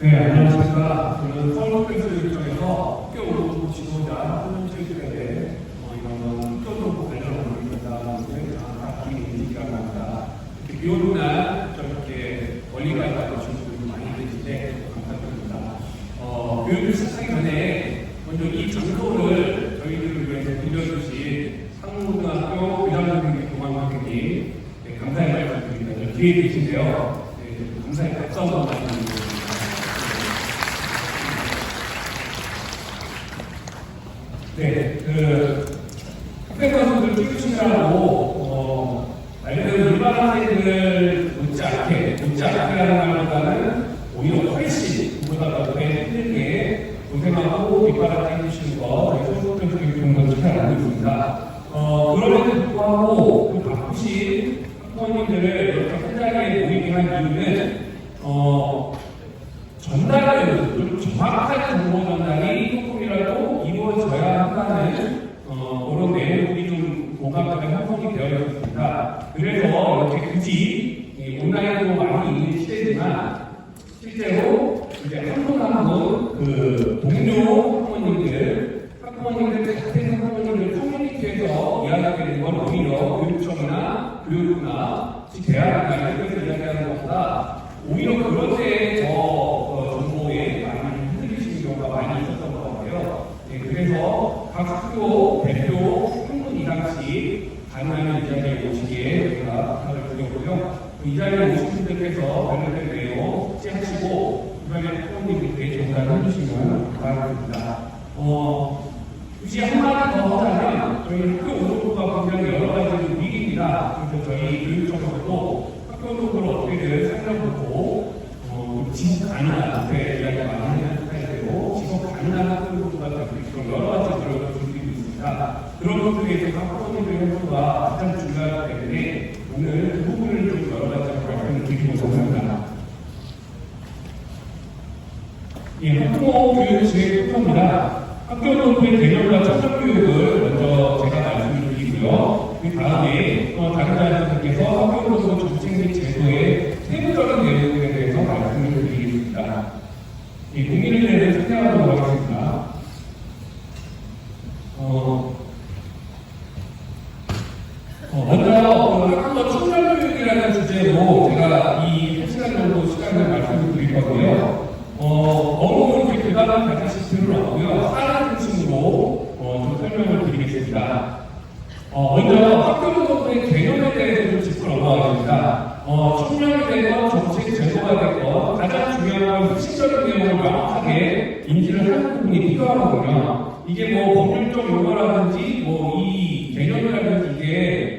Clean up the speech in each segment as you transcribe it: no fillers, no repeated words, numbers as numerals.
네, 안녕하십니까. 저는 서울특별시청에서 학교 운동 지도자 손정철님에게 이런 학교 운동 관련 운동이라는 박기민이라고 합니다. 이렇게 비 오는 날 저렇게 멀리 가서 오신 분들이 많이 계신데 감사드립니다. 교육을 시작하기 전에 먼저 이 장소를 저희들을 위해서 빌려주신 상무고등학교 부장선생님, 교관선생님 감사의 말씀 드립니다. 뒤에 계신데요. 네, 감사의 박수 한번 부탁드립니다. 네, 학생선수들 키우시느라고 말 그대로 일반 학생들 못지않게라는 말보다는 오히려 훨씬 그보다 더 힘들게 고생하고 뒷바라지 해주시는 거 저희 소속교육 교육공단도 잘 알고 있습니다. 그럼에도 불구하고 바쁘신 학부모님들을 이렇게 한 자리에 모이게 한 이유는 전달을 좀 정확한 정보 전달이 조금이라도 이루어져야 한다는 그런 내용들이 좀 공감대가 형성이 되어 있습니다. 그래서 이렇게 굳이 온라인으로 많이 있는 시대지만 실제로 이제 한 분 한 분 동료 학부모님들 같은 학부모님들 커뮤니티에서 이야기하게 되는 건 오히려 교육청이나 교육부나 대학이나 이렇게 이야기하는 것보다 오히려 그런 데에 정보에 많이 흔들리시는 경우가 많이 있었던 것 같아요. 네, 그래서 각 학교 대표 한 분 이상씩 가능하면 이 자리에 오시기에 제가 부탁을 드렸고요. 이 자리에 오신 분들께서 관련된 내용 숙지하시고 이번에 학부모님들께 전달을 해주시면 바라겠습니다. 굳이 한마디 더 하자면 저희 학교 운동부가 굉장히 여러 가지 위기입니다. 그래서 저희 교육청에서도 학교 운동부를 어떻게든 살려보고 지속 가능한 이야기가 많이 하는 스타일대로 지속 가능한 학교 운동부가 될 수 있도록 여러 가지 노력을 준비되고 있습니다. 그런 것들에 대해서 학부모님들의 협조가 가장 중요하기 때문에 오늘 그 부분을 좀 여러 가지 말씀을 드리고 합니다. 예, 학부모 교육 진행 투표입니다. 학교 운동부의 개념과 참여 교육을 먼저 제가 말씀을 드리고요. 그 다음에 다른 자녀분께서 학교 운동부 정책 및 제도의 세부적인 내용에 대해서 말씀을 드리겠습니다. 이 공인을 내는 선택하도록 하겠습니다. 먼저 학부모 청년 교육이라는 주제로 제가 이 1시간 정도 시간을 말씀을 드릴 거고요. 너무 이렇게 부담을 가지실 필요는 없고요. 사례 중심으로 좀 설명을 드리겠습니다. 먼저 학교 운동부의 개념에 대해서 좀 짚고 넘어가겠습니다. 청년이 되건 정책 제도가 되건 가장 중요한 건 핵심적인 내용을 명확하게 인지를 하는 부분이 필요하거든요. 이게 법률적 용어라든지 이 개념이라든지 이게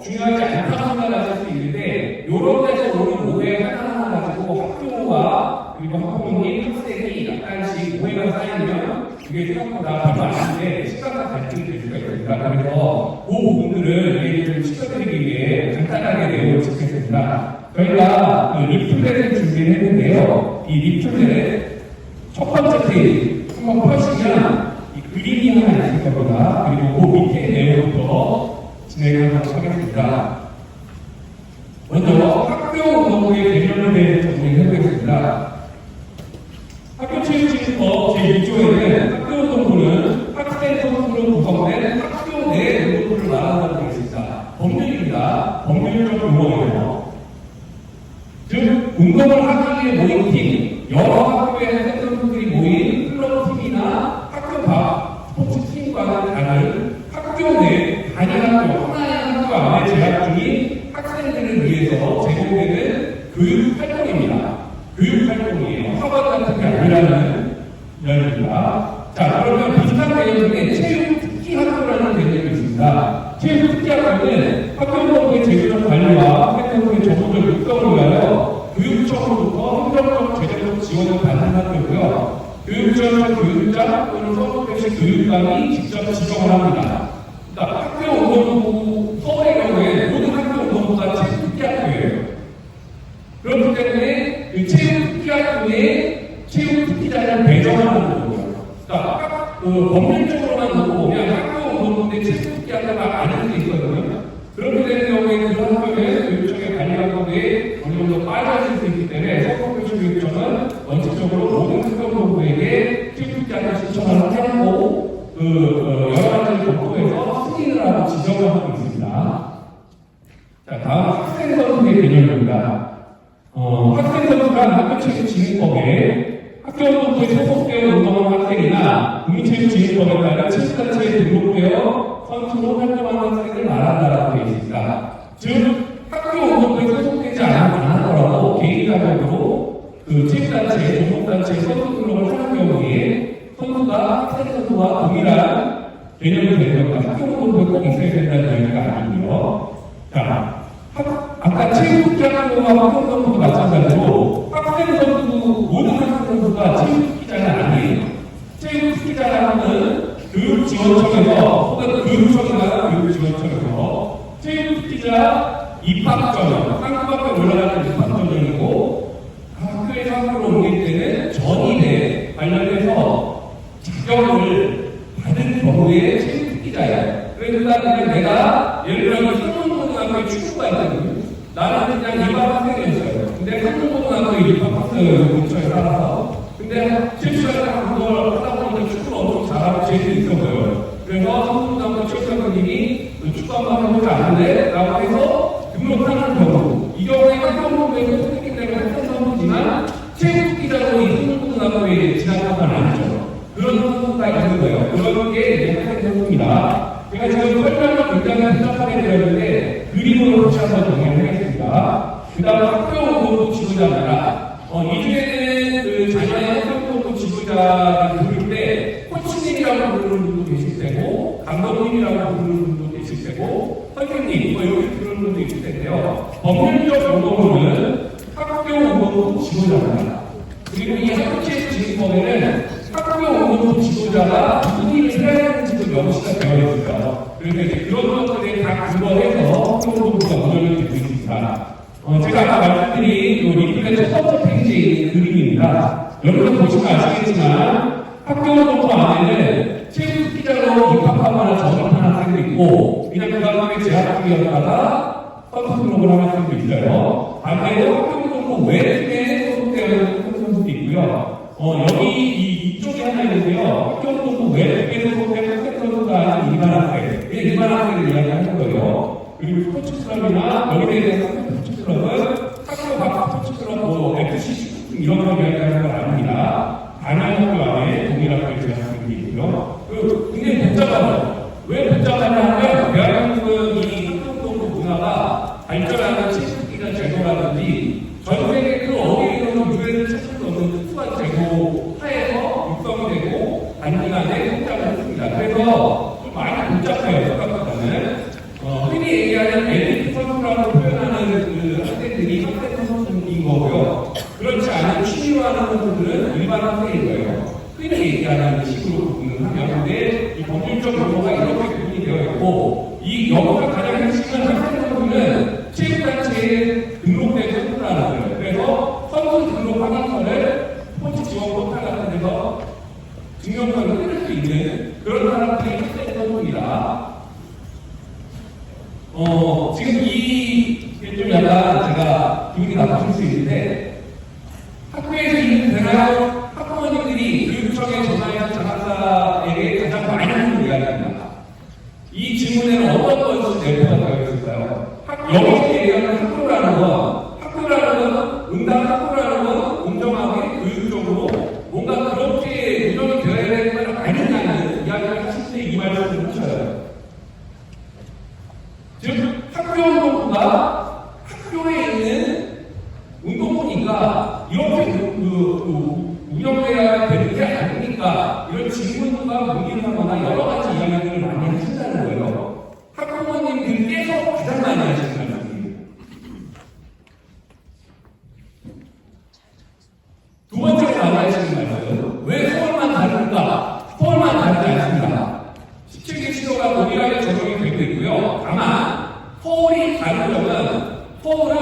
중요하지 않다고 생각하실 수 있는데 이런 데서 오는 오해 하나하나 가지고 학교와 그리고 학부모님, 학생이 약간씩 오해가 쌓이면 그게 생각보다 별로 아닌데 심각한 갈등이 될 수가 있습니다. 그래서 그 부분들을 이해를 시켜드리기 위해 간단하게 내용을 짚겠습니다. 저희가 리플렛을 준비를 했는데요. 이 리플렛 첫 번째 페이지 한번 펴시면 이 그림이 하나 있을 겁니다. 그리고 그 밑에 내용부터 진행하도록 하겠습니다. 먼저 학교 운동부의 개념에 대해서 정리해보겠습니다. 학교체육진흥법 제1조에는 학교 운동부는 학생 선수로 구성된 학교 내 운동부를 말한다고 되어 있습니다. 법률입니다. 법률적 용어예요. 즉, 운동을 하기 위해 모인 팀, 여러 학교의 학생 선수들이 모인 클럽팀이나 학교 밖 스포츠팀과는 다른 학교 내 단일학교, 하나의 학교 안에 재학 중인 학생들을 위해서 제공되는 교육활동입니다. 교육활동이에요. 학원 같은 게 아니라는 이야기입니다. 자, 그러면 비슷한 개념 중에 체육특기학교라는 개념이 있습니다. 체육특기학교는 학교운동부의 제도적 관리와 학생운동부의 정보적 육성을 위하여 교육청으로부터 행정적, 재정적 지원을 받는 학교고요. 교육청은 교육자 또는 서울특별시 교육감이 직접 지정을 합니다. 그러니까 학교운동부 서울의 경우에 모든 학교운동부가 체육특기학교예요. 그렇기 때문에 체육특기학교에 체육특기자를 배정하는 거고요. 그러니까 법률적으로만 놓고 보면 학교 운동부인데 체육특기학교가 아닌 게 있거든요. 그렇게 되는 경우에 그런 학교는 교육청의 관리학교에 어느 정도 빠져질 수 있기 때문에 서울특별시 교육청은 있지만 학교체육진흥법에 학교운동부에 소속되어 운동하는 학생이나 국민체육진흥법에 따른 체육단체에 등록되어 선수로 활동하는 학생을 말한다라고 되어 있습니다. 즉 학교운동부에 소속되지 않았더라도 개인 자격으로 그 체육단체, 종목단체에 선수 등록을 하는 경우에 선수가 학생 선수와 동일한 개념이 되는 겁니다. 학교운동부에 꼭 있어야 된다는 얘기가 아니고요. 자, 아까 체육학교와 학교운동부도 마찬가지로 학생 선수, 모든 학생 선수가 체육특기자는 아니에요. 체육특기자라는 교육지원청에서 혹은 교육청이나 교육지원청에서 체육특기자 입학전형, 한국학교 올라가는 입학전형이고 학교에서 학교로 옮길 때는 전입에 관련해서 자격을 받은 경우에 체육특기자예요. 그러니까 내가 예를 들어 상문고등학교에 축구가 있거든요. 나는 그냥 일반 학생이었어요. 근데 상문고등학교에 입학했어요. 근처에 살아서. 근데 실수를 그걸 하다 보니까 축구를 엄청 잘하고 재능이 있어 보여요. 그래서 상문고등학교 체육장님이 축구 한번 해보지 않는데 라고 해서 등록하는 경우. 이 경우에 학교운동부에서 선택기 때문에 학생 선수지만 체육특기자로 이 상문고등학교에 진학한 건 아니죠. 그런 선수가 있는 거예요. 그런 게 학생 선수입니다. 제가 지금 설명을 굉장히 복잡하게 드렸는데 그림으로 다시 한번 정리하겠습니다. 그 다음 학교운동부 지도자입니다. 이 중에는 그 자녀의 학교운동부 지도자를 부를 때 코치님이라고 부르는 분도 계실 테고 감독님이라고 부르는 분도 계실 테고 선생님 이렇게 부르는 분도 있을 텐데요. 법률적 용어로는 학교운동부 지도자입니다. 그리고 이 학교체육진흥법에는 학교운동부 지도자가 무슨 일을 해야 하는지도 명시가 되어 있어요. 그래서 이제 그런 것들에 다 근거해서 학교운동부가 운영이 되고 있습니다. 제가 아까 말씀드린 이 리플렛 첫 번째 페이지에 있는 그림입니다. 여러분 보시면 아시겠지만 학교운동부 안에는 체육특기자로 입학하거나 전업한 학생도 있고 그냥 그 다음에 재학 중이었다가 선수 등록을 하는 학생도 있어요. 반대로 학교운동부 외에 소속되어 있는 선수도 있고요. 여기 이쪽에 하나 있는데요. 학교운동부 외에 소속된 학생 선수가 아닌 일반 학생. 일반 학생을 이야기하는 거예요. 그리고 스포츠클럽이나 여기에 대한 스포츠클럽은 학교 각 스포츠클럽, FC 이런 거 이야기하는 건 아닙니다. 단양학교 안에 동일학교에 재학생들이 있고요. 굉장히 복잡하죠. 왜 복잡하냐 하면 대한민국은 이 학교운동부 문화가 발전하는 체육기관 제도라든지 전 세계 그 어디에서도 유해를 찾을 수 없는 특수한 제도 하에서 육성이 되고 단기간에 성장을 했습니다. 그래서 좀 많이 복잡해요. 생각보다는. 흔히 얘기하는 엘리트 선수라고 표현하는 그 학생들이 학생 선수인 거고요. 그렇지 않은 취미로 하는 선수들은 일반 학생인 거예요. 흔히 얘기하는 식으로 구분을 하면. 근데 이 법률적 용어가 이렇게 구분이 되어 있고 이 영어가 가장 핵심은 학생 선수는 체육단체에 등록된 선수라는 거예요. 그래서 선수 등록 확인서를 스포츠 지원 포털 같은 데서 증명서를 끊을 수 있는 그런 사람들이 학생 선수입니다. 지금 이게 좀 약간 제가 기분이 나쁘실 수 있는데 학교에서 있는 대학 학부모님들이 교육청에 전화해서 장학사에게 가장 많이 하는 이야기입니다. 이 질문에는 어떤 것이 내포가 되어 있을까요? 여기서 얘기하는 학교라는 건 응답 학교라는 건 공정하게 교육적으로 뭔가 그렇게 운영이 되어야 되는 건 아니냐는 이야기를 하실 때 이 말씀을 하셔요. 즉 학교운동부가 학교에 있는 운동부니까 이렇게 운영돼야 되는 게 아닙니까? 이런 질문과 문의를 하거나 여러 가지 이야기들을 많이 하신다는 거예요. 학부모님들께서 가장 많이 하시는 말씀입니다. 두 번째로 나와 있는 말씀은 왜 서울만 다른가? 서울만 다르지 않습니다. 17개 시도가 동일하게 적용이 되고 있고요. 다만 서울이 다른 점은 서울은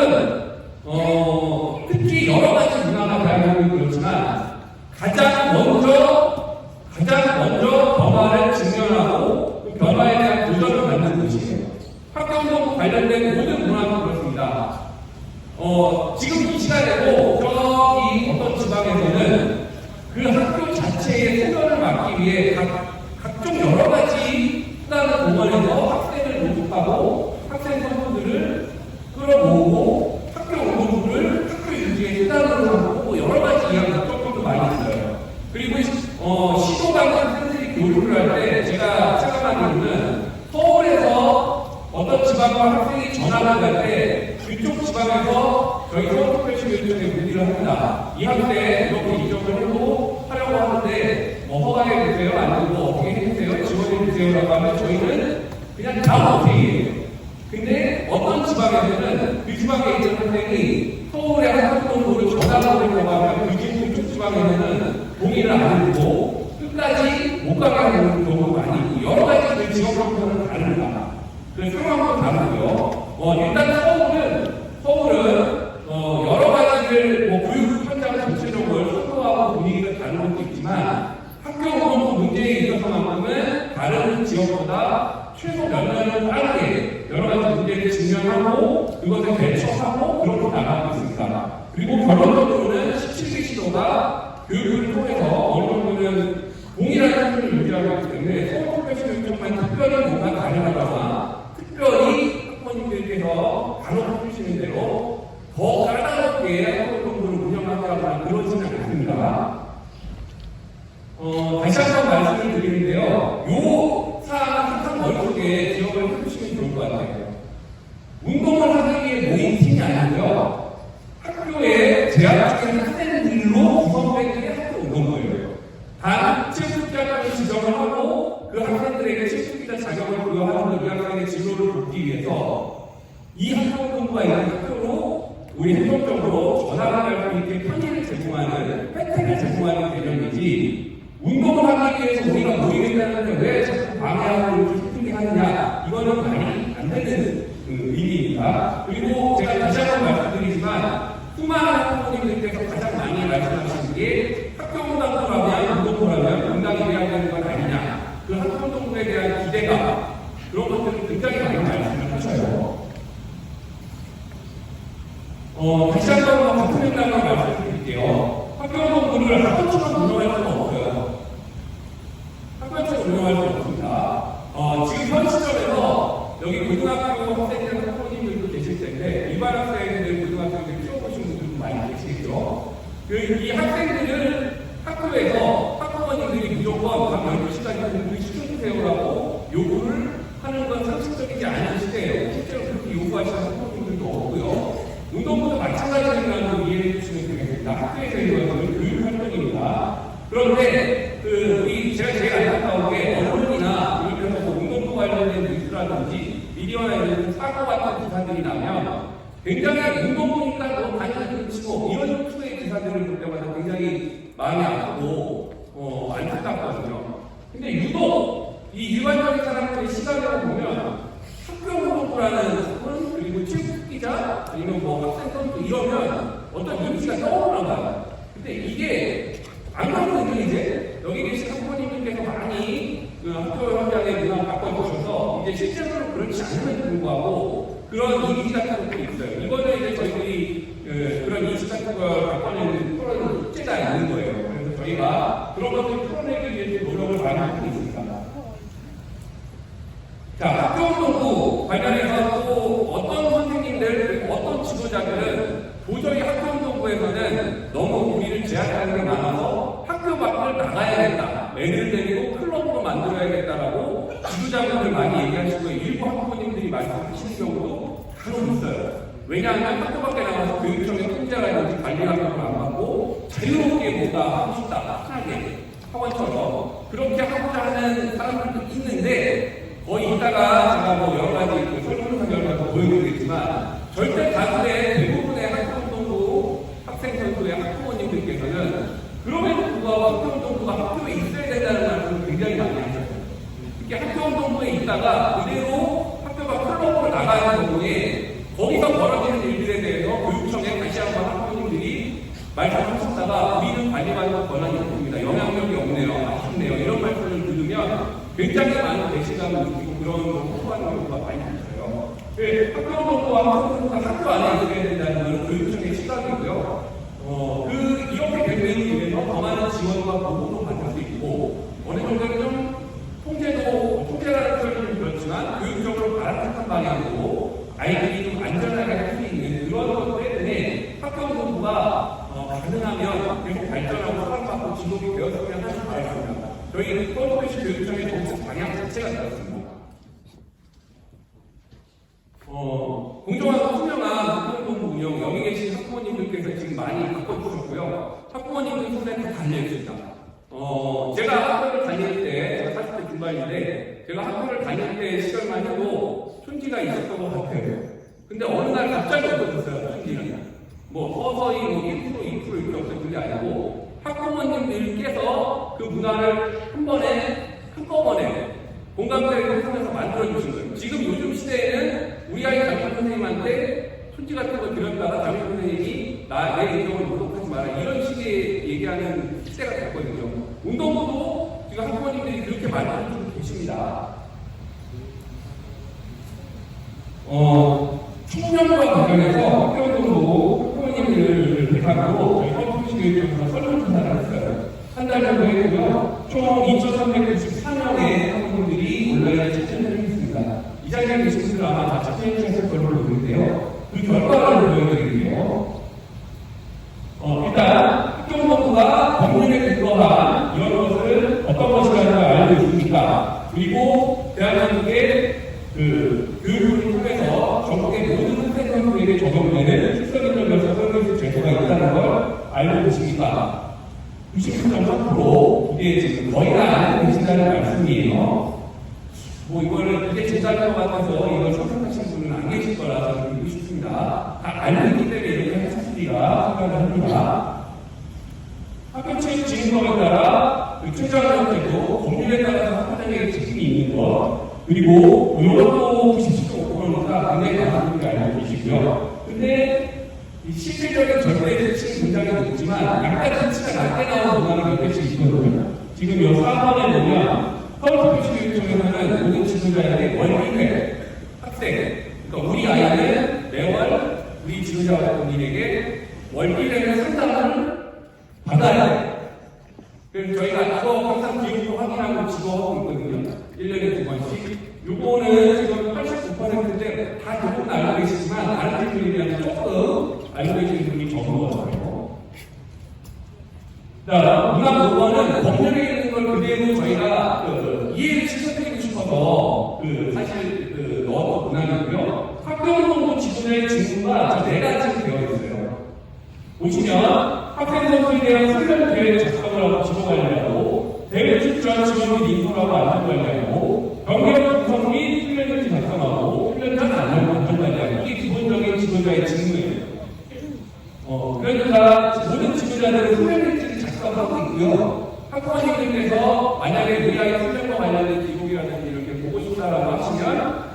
특히 여러 가지 문화가 다양하고 그렇지만 가장 먼저 법안을 증명하고 합니다. 이 학생 이렇게 이적을 해도 하려고 하는데 허가해 주세요, 안 되고 어떻게 해주세요, 지원해 주세요라고 하면 저희는 그냥 다 오케이예요. 근데 어떤 지방에서는 그 지방에 있는 학생이 서울의 한 정도를 전화가 오려고 하면 그쪽 지방에서는 동의를 안 해주고 끝까지 못 가게 하는 경우가 많이 있고 여러 가지 그 지역 형태는 다릅니다. 그 상황도 다르고요. 일단 서울은 여러 가지를 교육 현장 전체적으로 선도하고 분위기가 다른 것도 있지만 학교 운영 문제에 있어서만큼은 다른 지역보다 최소 몇 년은 빠르게 여러 가지 문제를 직면하고 그것을 대처하고 그렇게 나가고 있습니다. 그리고 결론적으로는 17기 시도가 교육을 통해서 어느 정도는 동일한 수준을 유지하고 있기 때문에 서울특별시교육청만 특별히 뭔가 다르다거나 특별히 학부모님들께서 간혹 해주시는 대로 더 까다롭게 학교 공부를 운영하거나 그러지는 않습니다. 다시 한번 말씀을 드리는데요. 요 사항은 항상 머릿속에 기억을 해주시면 좋을 것 같아요. 운동을 하기 위해 모인 팀이 아니고요. 학교에 재학 중인 학생들로 구성된 게 학교 운동부예요. 단 체육기자까지 지정을 하고 그 학생들에게 체육기자 자격을 부여하는 이 학생의 진로를 돕기 위해서 이 학교 운동부가 있는 학교로 우리 행정적으로 전화가 갈 수 있게 편의를 제공하는 혜택을 제공하는 개념이지 운동을 하기 위해서 우리가 모이겠다는데 왜 자꾸 방해하고 이렇게 하느냐 이거는 말이 안 되는 의미입니다. 그리고 제가 다시 한번 말씀드리지만 수많은 학부모님들께서 가장 많이 말씀하시는 게 학교 운동부라면 분당이 돼야 되는 건 아니냐 그 학교 운동부에 대한 기대감 그런 것들을 굉장히 많이 말씀을 하셔요. 다시 한번 같은 맥락으로 말씀드릴게요. 학교 운동부를 학교처럼 운영할 수는 없어요. 학교처럼 운영할 수는 없습니다. 지금 현 시점에서 여기 고등학교 학생들 학부모님들도 계실 텐데 일반 학생들 고등학생들 키워보신 분들도 많이 계시겠죠. 이 학생들을 학교에서 학부모님들이 무조건 밤 12시까지 공부 시켜주세요라고 요구를 하는 건 상식적이지 않은 시대예요. 실제로 그렇게 요구하시는 학부모님들도 없고요. 운동부도 마찬가지라고 이해해 주시면 되겠습니다. 학교에서 이루어지는 교육 활동입니다. 그런데 제가 제일 안타까운 게 언론이나 이렇게 운동부 관련된 뉴스라든지 미디어나 이런 사고 같은 기사들이 나면 굉장히 운동부니까 너무 많이 치고 이런 투의 기사들을 볼 때마다 굉장히 마음이 아프고 안타깝거든요. 근데 유독 이 일반적인 사람들의 시각으로 보면 학교 운동부라는 부분 그리고 체육기자 아니면 학생 선수 이러면 어떤 이미지가 떠오르나 봐요. 근데 이게 안 그렇거든요. 이제 여기 계신 학부모님께서 많이 학교 현장의 문화 바꿔주셔서 이제 실제로는 그렇지 않음에도 불구하고 그런 이미지 같은 것도 있어요. 이거는 이제 저희들이 그런 이미지 같은 걸 바꿔내는 그런 숙제가 있는 거예요. 그래서 저희가 그런 것들을 풀어내기 위해서 노력을 많이 하고 있습니다. 자, 학교 운동부 관련해서 또 어떤 선생님들, 어떤 지도자들은 도저히 학교 운동부에서는 너무 우리를 제한하는 게 많아서 학교 밖을 나가야겠다. 애들 데리고 클럽으로 만들어야겠다라고 지도자분들 많이 얘기하시고 일부 학부모님들이 말씀하시는 경우도 간혹 있어요. 왜냐하면 학교 밖에 나가서 교육청의 통제라든지 관리 같은 걸 안 받고 자유롭게 뭔가 하고 싶다. 편하게 학원처럼 그렇게 하고자 하는 사람들도 있는데 거의 이따가 제가 여러 가지 설문을 결과도 보여드리겠지만 절대 다수의 대부분의 학교운동부 학생 선수의 학부모님들께서는 그럼에도 불구하고 학교운동부가 학교에 있어야 된다는 말씀을 굉장히 많이 하셨어요. 이렇게 학교운동부에 있다가 그대로 학교가 클럽으로 나가는 경우에 거기서 벌어지는 일들에 대해서 교육청에 다시 한번 학부모님들이 말씀하셨다가 우리는 관리받는 권한이 없습니다. 영향력이 없네요. 아쉽네요. 이런 말씀을 들으면 굉장히 많은 배신감을 느끼고 그런 호소하는 경우가 많이 있어요. 학교운동부와 학교 안에 있어야 된다는 건 교육청의 시각이고요. 이렇게 되는 일에서 더 많은 지원과 보호도 받을 수 있고 어느 정도는 좀 통제라는 표현은 그렇지만 교육적으로 바람직한 방향으로 아이들이 좀 안전하게 할 수 있는 그런 것 때문에 학교운동부가 가능하면 계속 발전하고 사랑받고 지속이 되었으면 하는 바람입니다. 저희는 서울시 교육청의 정책 방향 자체가 되었습니다. 공정하고 투명한 학교운동부 운영 여기 계신 학부모님들께서 지금 많이 바꿔주고 학부모님들 손에 다 달려있습니다. 제가 학교를 다닐 때, 제가 40대 중반인데, 제가 학교를 다닐 때 시절만 해도 촌지가 있었던 것 같아요. 근데 어느 날 갑자기 없어졌어요, 촌지는. 서서히 1% 2% 이렇게 없어진 게 아니고, 학부모님들께서 그 문화를 한꺼번에 공감대를 통해서 만들어주신 거예요. 지금 요즘 시대에는 우리 아이 담임 선생님한테 손지 같은 거 드렸다가 담임 선생님이 내 인정을 모독하지 마라 이런 식의 얘기하는 시대가 됐거든요. 운동부도 지금 학부모님들이 그렇게 만들어주고 계십니다. 청년과 관련해서 학교운동부 학부모님들을 대상으로 저희 서울시교육청에서 설문조사를 했어요. 한 달 정도 했고요. 총 2,394명의 학부모님들이 온라인에 참여를 했습니다. 이 자리에 계신 분들 아마 다 참여하셨을 걸로 보이는데요. 그 결과를 보여드릴게요. 일단 학교운동부가 법률에 근거한 이런 것을 어떤 것이라는 걸 알고 있습니까? 그리고 대한민국의 교육을 통해서 전국의 모든 학생들에게 적용되는 실성인정 결사 설계수 제도가 있다는 걸 알고 계십니까? 99.3% 이게 지금 거의 다 알고 계신다는 말씀이에요. 이거를 이게 제자인 것 같아서 이걸 선택하시는 분은 안 계실 거라 저는 믿고 싶습니다. 다 알고 있기 때문에 이렇게 하셨으리라 생각을 합니다. 학교 지금법에 따라 최저학력제도 법률에 따라서 학교장에게 책임이 있는 것 그리고 이것도 97.5%가 굉장히 많은 분들이 알고 계시고요. 근데 실질적인 절대 수치 문장이 높지만 약간 수치가 낮게 나오는 문항이 몇 개씩 있거든요. 지금 이 4번에 보면 서울특별시교육청에서는 모든 지도자에게 월기회 학생, 그러니까 우리 아이는 매월 우리 지도자분들에게 월기회를 상담을 받아야 돼요. 그래서 저희가 그거 항상 기록도 확인하고 지도하고 있거든요. 1년에 2번씩. 요거는 지금 89%인데 다 대부분 알고 계시지만 다른 분들에 비해서 조금 알고 계시는 분이 적은 것 같아요. 자, 문학 5번은 법률에 있는 걸 그대로 저희가 이해를 시켜드리고 싶어서 사실 넣었던 문항이고요. 학교운동부 지도자의 직무가 네 가지로 되어 있어요. 보시면 학생 선수에 대한 훈련 계획 작성을 하고 지도 관리하고 대회 출전 지원 및 인솔하고 안전 관리하고 경력 구성 및 훈련일지 작성하고 훈련장 안전 관리하고 이게 기본적인 지도자의 직무예요. 그러니까 모든 지도자들은 훈련일지를 작성하고 있고요. 학부모님들께서 만약에 우리 아이 훈련과 관련된 기록이라든지 이렇게 보고 싶다라고 하시면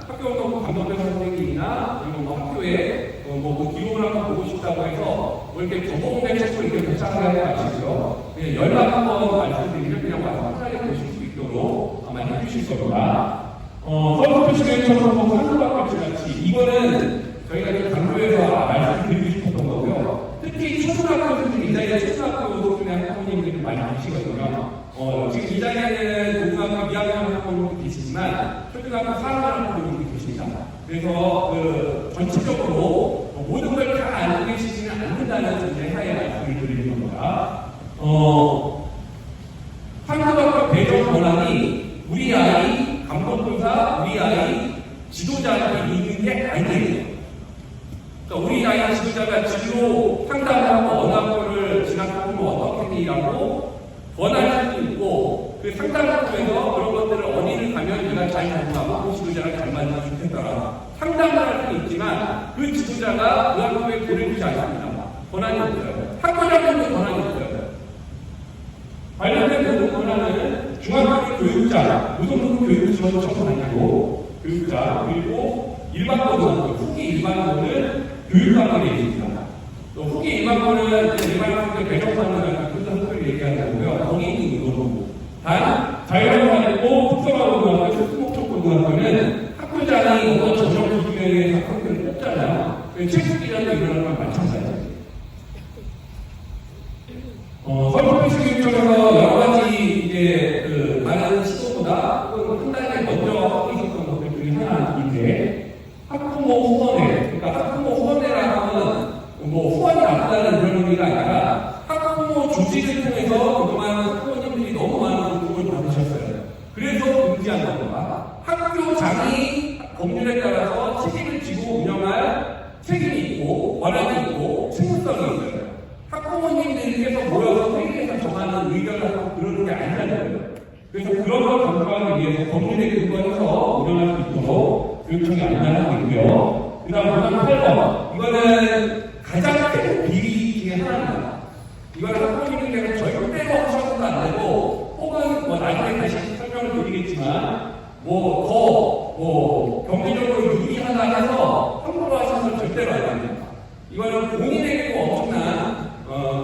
학교운동부 감독교 선생님이나 그리고 학교에 그 기록을 한번 보고 싶다고 해서 이렇게 전공대 책을 이렇게 도착을 해가지고요. 그냥 연락 한번 말씀드리면 그냥 와서 편하게 보실 수 있도록 아마 해주실 겁니다. 서울특별시교육청은 한국학교 같이 이거는 저희가 좀 강조해서 말씀드리고 싶었던 거고요. 특히 초등학교들 이 자리에 초등학교 중에 학부모님들이 많이 계시거든요. 지금 이 자리에는 고등학교 2학년 학부모님도 계시지만 초등학교 4학년 학부모님도 계십니다. 그래서 전체적으로 모든 걸 다 알고 계시지는 않는다는 전제하에 말씀을 드리는 겁니다. 한국학교 배정 권한이 우리 아이 감독교사, 우리 아이 지도자한테 있는 게 아니에요. 그러니까 우리 아이 지도자가 진로 상담하고 어느 학교를 진학하면 어떻게 되라고 권할 수도 있고 그 상담을 통해서 그런 것들을 어디를 가면 내가 잘 적응하고 그 지도자를 잘 만들어 주겠다. 상담을 할 수는 있지만 그 지도자가 그 학교에 보내주지 않습니다. 권한이 없어요. 학교장님도 권한이 없어요. 관련된 모든 권한은 중학교 교육자, 무슨 교육지원청 아니고 교육자 그리고 일반고등학교, 후기 일반고는 교육감에 있습니다. 또 후기 일반고는 일반고의 배정받는 큰 학교를 얘기하는 거고요. 거기 있는 고등학교. 단 자율학교고 특성화고등학교, 특목초고등학교는 학교장이 어떤 전형 기준에 의해서 학생들을 뽑잖아요. 책임기관도 일어나는 건 마찬가지예요. 서울특별시교육청에서 여러 가지 이제 많은 시도보다 한 달에 먼저 하고 있었던 것들 중에 하나인데 학부모 후원회, 그러니까 학부모 후원회라는 건 후원이 없다는 그런 의미가 아니라 학부모 조직을 통해서 그동안 학부모님들이 너무 많은 도움을 받으셨어요. 그래서 금지한 겁니다. 학교장이 법률에 따라서 책임을 지고 운영할 책임이 있고 권한이 있고 책무성이 있어요. 학부모님들께서 모여서 원하는 의견을 하고 그러는 게 아니라는 거예요. 그래서 그런 걸 강조하기 위해서 법률에 근거해서 운영할 수 있도록 교육청이 안내하고 있고요. 그 다음 8번. 이거는 가장 큰 비리 중에 하나입니다. 이거는 학부모님께서 절대로 하셔서도 안 되고, 혹은 나중에 다시 설명을 드리겠지만, 경제적으로 유리하다 해서 함부로 하셔서 절대로 안 됩니다. 이거는 본인에게도 엄청난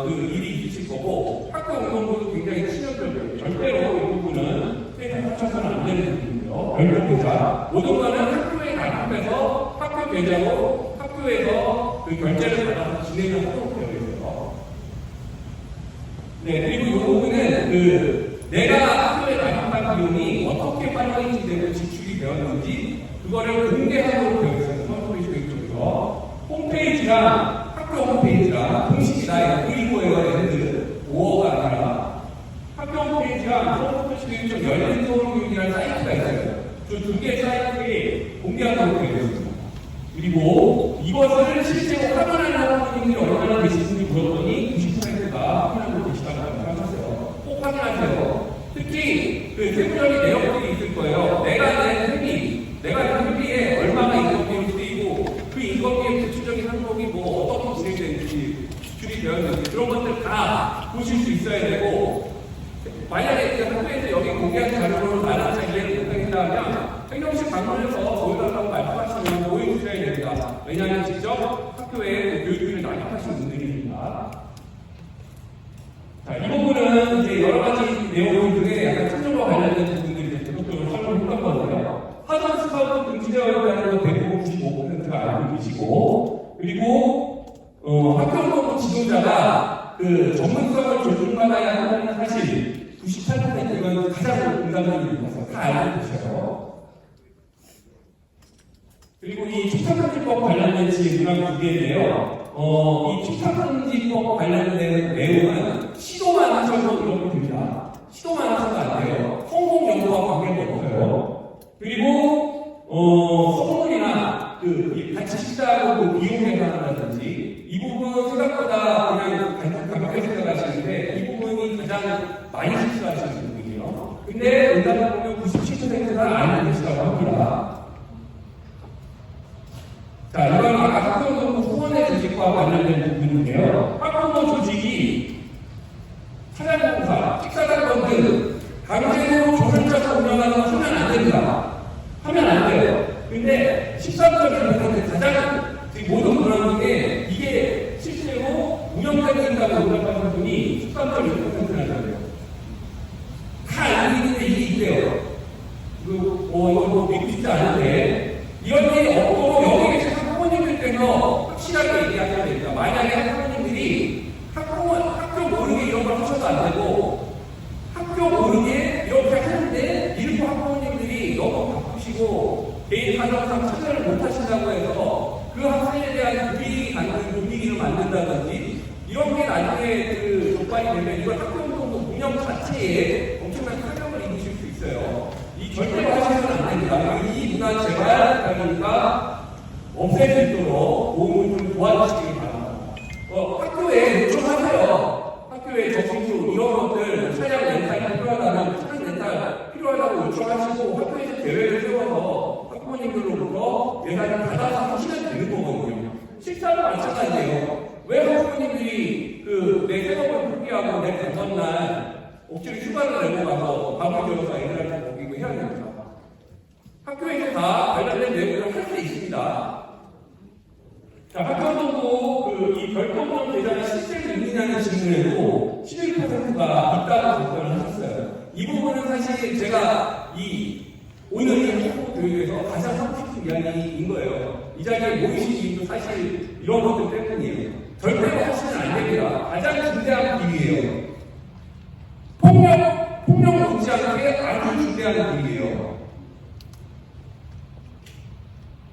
일이 있으실 거고, 학교 운동부도 굉장히 치명적이에요. 절대로 이 부분은 세상 합쳐서는 안 되는 부분이고요. 별도 계좌. 모든 거는 학교에 납입해서 학교 계좌로 학교에서 그 결제를 받아서 진행을 하도록 되어 있어요. 네, 그리고 이 부분은 내가 학교에 납입한 비용이 어떻게 빨리 되고 지출이 되었는지 그거를 공개하도록 되어 있어요. 서울시교육 쪽에서 홈페이지랑 학교 홈페이지랑 공식이다. 그리고예요. 얘네들 5호가 아니라 학교 홈페이지랑 서울시교육 쪽 열린 서울교육이라는 사이트가 있어요. 그 두 개의 사이트에 공개하도록 되어 있습니다. 그리고 이것을 실제로 확인하는 학부모님이 얼마나 계시는지 물었더니 90%가 확인하고 계시다고 하셨어요. 꼭 확인하세요. 특히 그 세부적인 내용들이 있을 거예요. 내가 내 회비에 얼마나 인건비를 쓰이고 그 인건비의 구체적인 항목이 어떻게 진행되는지 지출이 되었는지 그런 것들 다 보실 수 있어야 되고, 만약에 학교에서 여기 공개한 자료로 나는 잘 이해를 못한다면 행정실 방문해서 보여달라고 말씀하시면 보여주셔야 됩니다. 왜냐하면 직접 학교에 교육비를 납입하신 분들입니다. 자, 이 부분은 이제 여러 가지 내용 중에 약간 특정과 관련된 부분들이 대표적으로 설명을 했거든요. 하선 스카우트 금지되어 있다는 건 대부분 95%가 알고 계시고, 그리고 학교 운동부 지도자가 그 전문성을 존중받아야 한다는 사실 98%는 가장 공감됩니다. 다 알고 계셔요. 그리고 이 축산금지법 관련된 문항 두 개인데요. 이 축산금지법 관련된 내용은 시도만 하셔도 이렇게 됩니다. 시도만 하셔도 안 돼요. 성공 연구와 관계가 없어요. 그리고 소문이나 같이 식사하고 비용 계산한다든지 이 부분은 생각보다 그냥 가볍게 생각하시는데 이 부분이 가장 많이 실수하시는 부분이에요. 근데 응답을 보면 97%가 알고 계시다고 합니다. 자, 이건 아까 학부모부 후원의 조직과 관련된 부분인데요. 학부모 조직이 사장공사, 식사단권 등 강제로 조를 짜서 운영하는 거 하면 안 됩니다. 하면 안 돼요. 근데 13.1% 가장 모든 그런 게 이게 실제로 운영되는다고 생각하는 분이 13.1%나 돼요. 다 알고 있는데 이게 있대요. 이거 믿고 싶지 않은데 이런 게 없도록 여기 계신 학부모님들께서 확실하게 얘기하셔야 됩니다. 만약에 학부모님들이 학교 모르게 이런 걸 하셔도 안 되고 학교 모르게 이렇게 하는데 일부 학부모님들이 너무 바쁘시고 개인 사정상 참여를 못 하신다고 해서 그 학생에 대한 분위기를 만든다든지 이런 게 나중에 적발이 되면 이건 학교운동 운영 자체에 엄청난 타격을 입으실 수 있어요. 이 절대로 하시면 안 됩니다. 이 문화 제발 그러니까 없앨 수 있도록 도움을 좀 도와주시기 바랍니다. 학교에 요청하세요. 학교에 적신수 이런 것들 차량 렌탈이 필요하다면 차량 렌탈 필요하다고 요청하시고 학교에서 대회를 세워서 학부모님들로부터 예산을 받아서 하시면 되는 거거든요. 실사도 마찬가지예요. 왜 학부모님들이 내 생업을 포기하고 내 당번날 억지로 휴가를 내고 가서 밥을 들어서 애들한테 먹이고 해야 됩니다. 학교에서 다 관련된 내용을 할 수 있습니다. 자, 학교도 이 별도권 계좌의 실제로 있느냐는 질문에도 11%가 있다고 답변을 하셨어요. 이 부분은 사실 제가 오늘 이 학부 교육에서 가장 하고 싶은 이야기인 거예요. 이 자리에 모이신 이유도 사실 이런 것들 때문이에요. 절대로 하시면 안 됩니다. 가장 중대한 비리예요. 폭력 못지않게 아주 중대한 비리예요.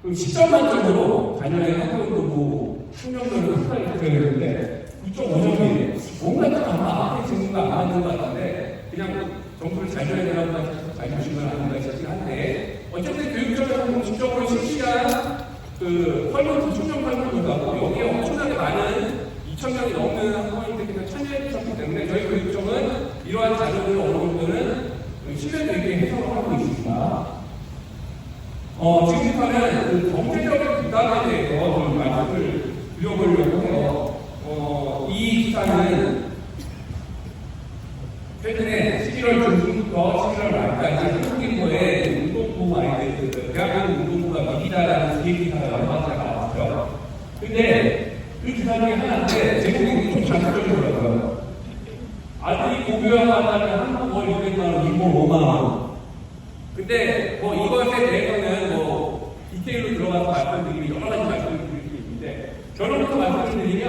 10점 만점으로 자녀의 학교운동부 숙련도를 평가를 드렸는데 9.5점이에요. 뭔가 좀 앞에 증거가 안 맞는 것 같은데 그냥 정부를 잘 줘야 되라고 잘 주시면 안 된다 싶긴 한데 어쨌든 교육청에서 공식적으로 실시한 활동 충전 활동도 하고 여기에 엄청나게 많은 2,000명이 넘는 학부모님들께서 참여해 주셨기 때문에 저희 교육청은 지금부터는 그 경제적인 부담에 대해서 좀 말씀을 드려보려고 해요. 이 기사는 최근에 11월 중순부터 11월 말까지 한국인도의 운동부 아이들, 대학교 운동부가 미디다라는 기사가 나왔어요. 근데 그 기사 중에 하나인데 제목이 좀 장난적이더라고요. 아들이 고교양하다면 한국 월 600만 원, 일본 5만 원. 근데 이것에 대해서는 디테일로 들어가서 말씀드리면 여러 가지 말씀을 드릴 수 있는데 결론부터 말씀을 드리면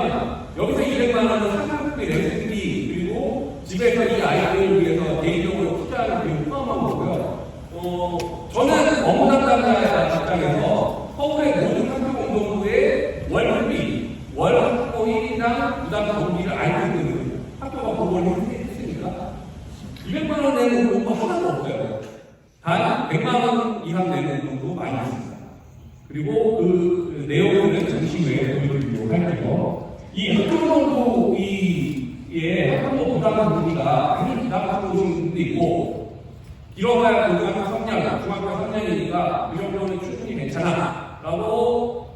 여기서 200만 원은 상당히 레슨비 그리고 집에서 이 아이들을 위해서 개인적으로 투자하는 비용 포함한 거고요. 저는 업무 담당자 입장에서 서울의 모든 학교 공동부의 월급비, 월 학교 1인당 부담 경비를 알고 있는 학교가 그걸 했으니까 200만 원 내는 공부 하나도 없어요. 단 100만 원 이상 내는 정도 많이 있습니다. 그리고 그 내용들은 잠시 후에 보여드리도록 할게요. 이 학교공부의 학교 부담 경비가 많이 부담하고 오신 분도 있고 길어봐야 고등학교 3년, 중학교 3년이니까 이 정도는 충분히 괜찮아 라고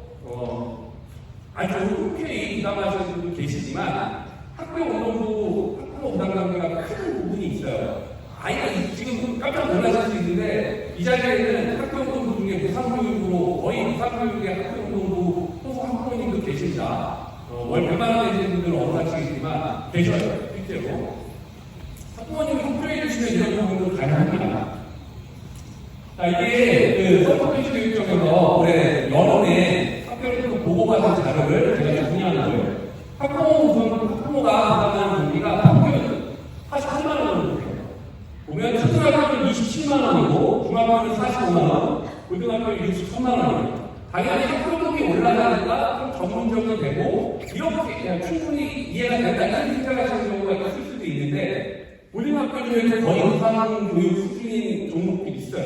아주 흔쾌히 부담하시는 분도 계시지만 학교 운동부 학교 부담 경비가 큰 부분이 있어요. 아이가 지금 깜짝 놀라실 수 있는데 이 자리에는 학교 운동부 중에 무상교육으로 거의 무상교육의 학교 운동부 소속 학부모님도 계십니다. 월 100만 원 내시는 분들은 억울하시겠지만 계셔요. 실제로 학부모님이 협조해 주시면 이런 부분도 가능합니다. 자, 이게 서포트 교육청에서 올해 여름에 학교를 보고받은 자료를 제가 정리한 거예요. 학부모가 부담하는 경비가 평균 48만 원 정도 돼요. 보면 초등학교는 27만 원이고 중학교는 45만 원, 고등학교는 63만 원이에요. 당연히 학교금이 올라가니까 좀 전문적이 되고 이렇게 충분히 이해가 된다 이런 생각하시는 경우가 있을 수도 있는데 고등학교 중에는 거의 무상교육 수준인 종목들이 있어요.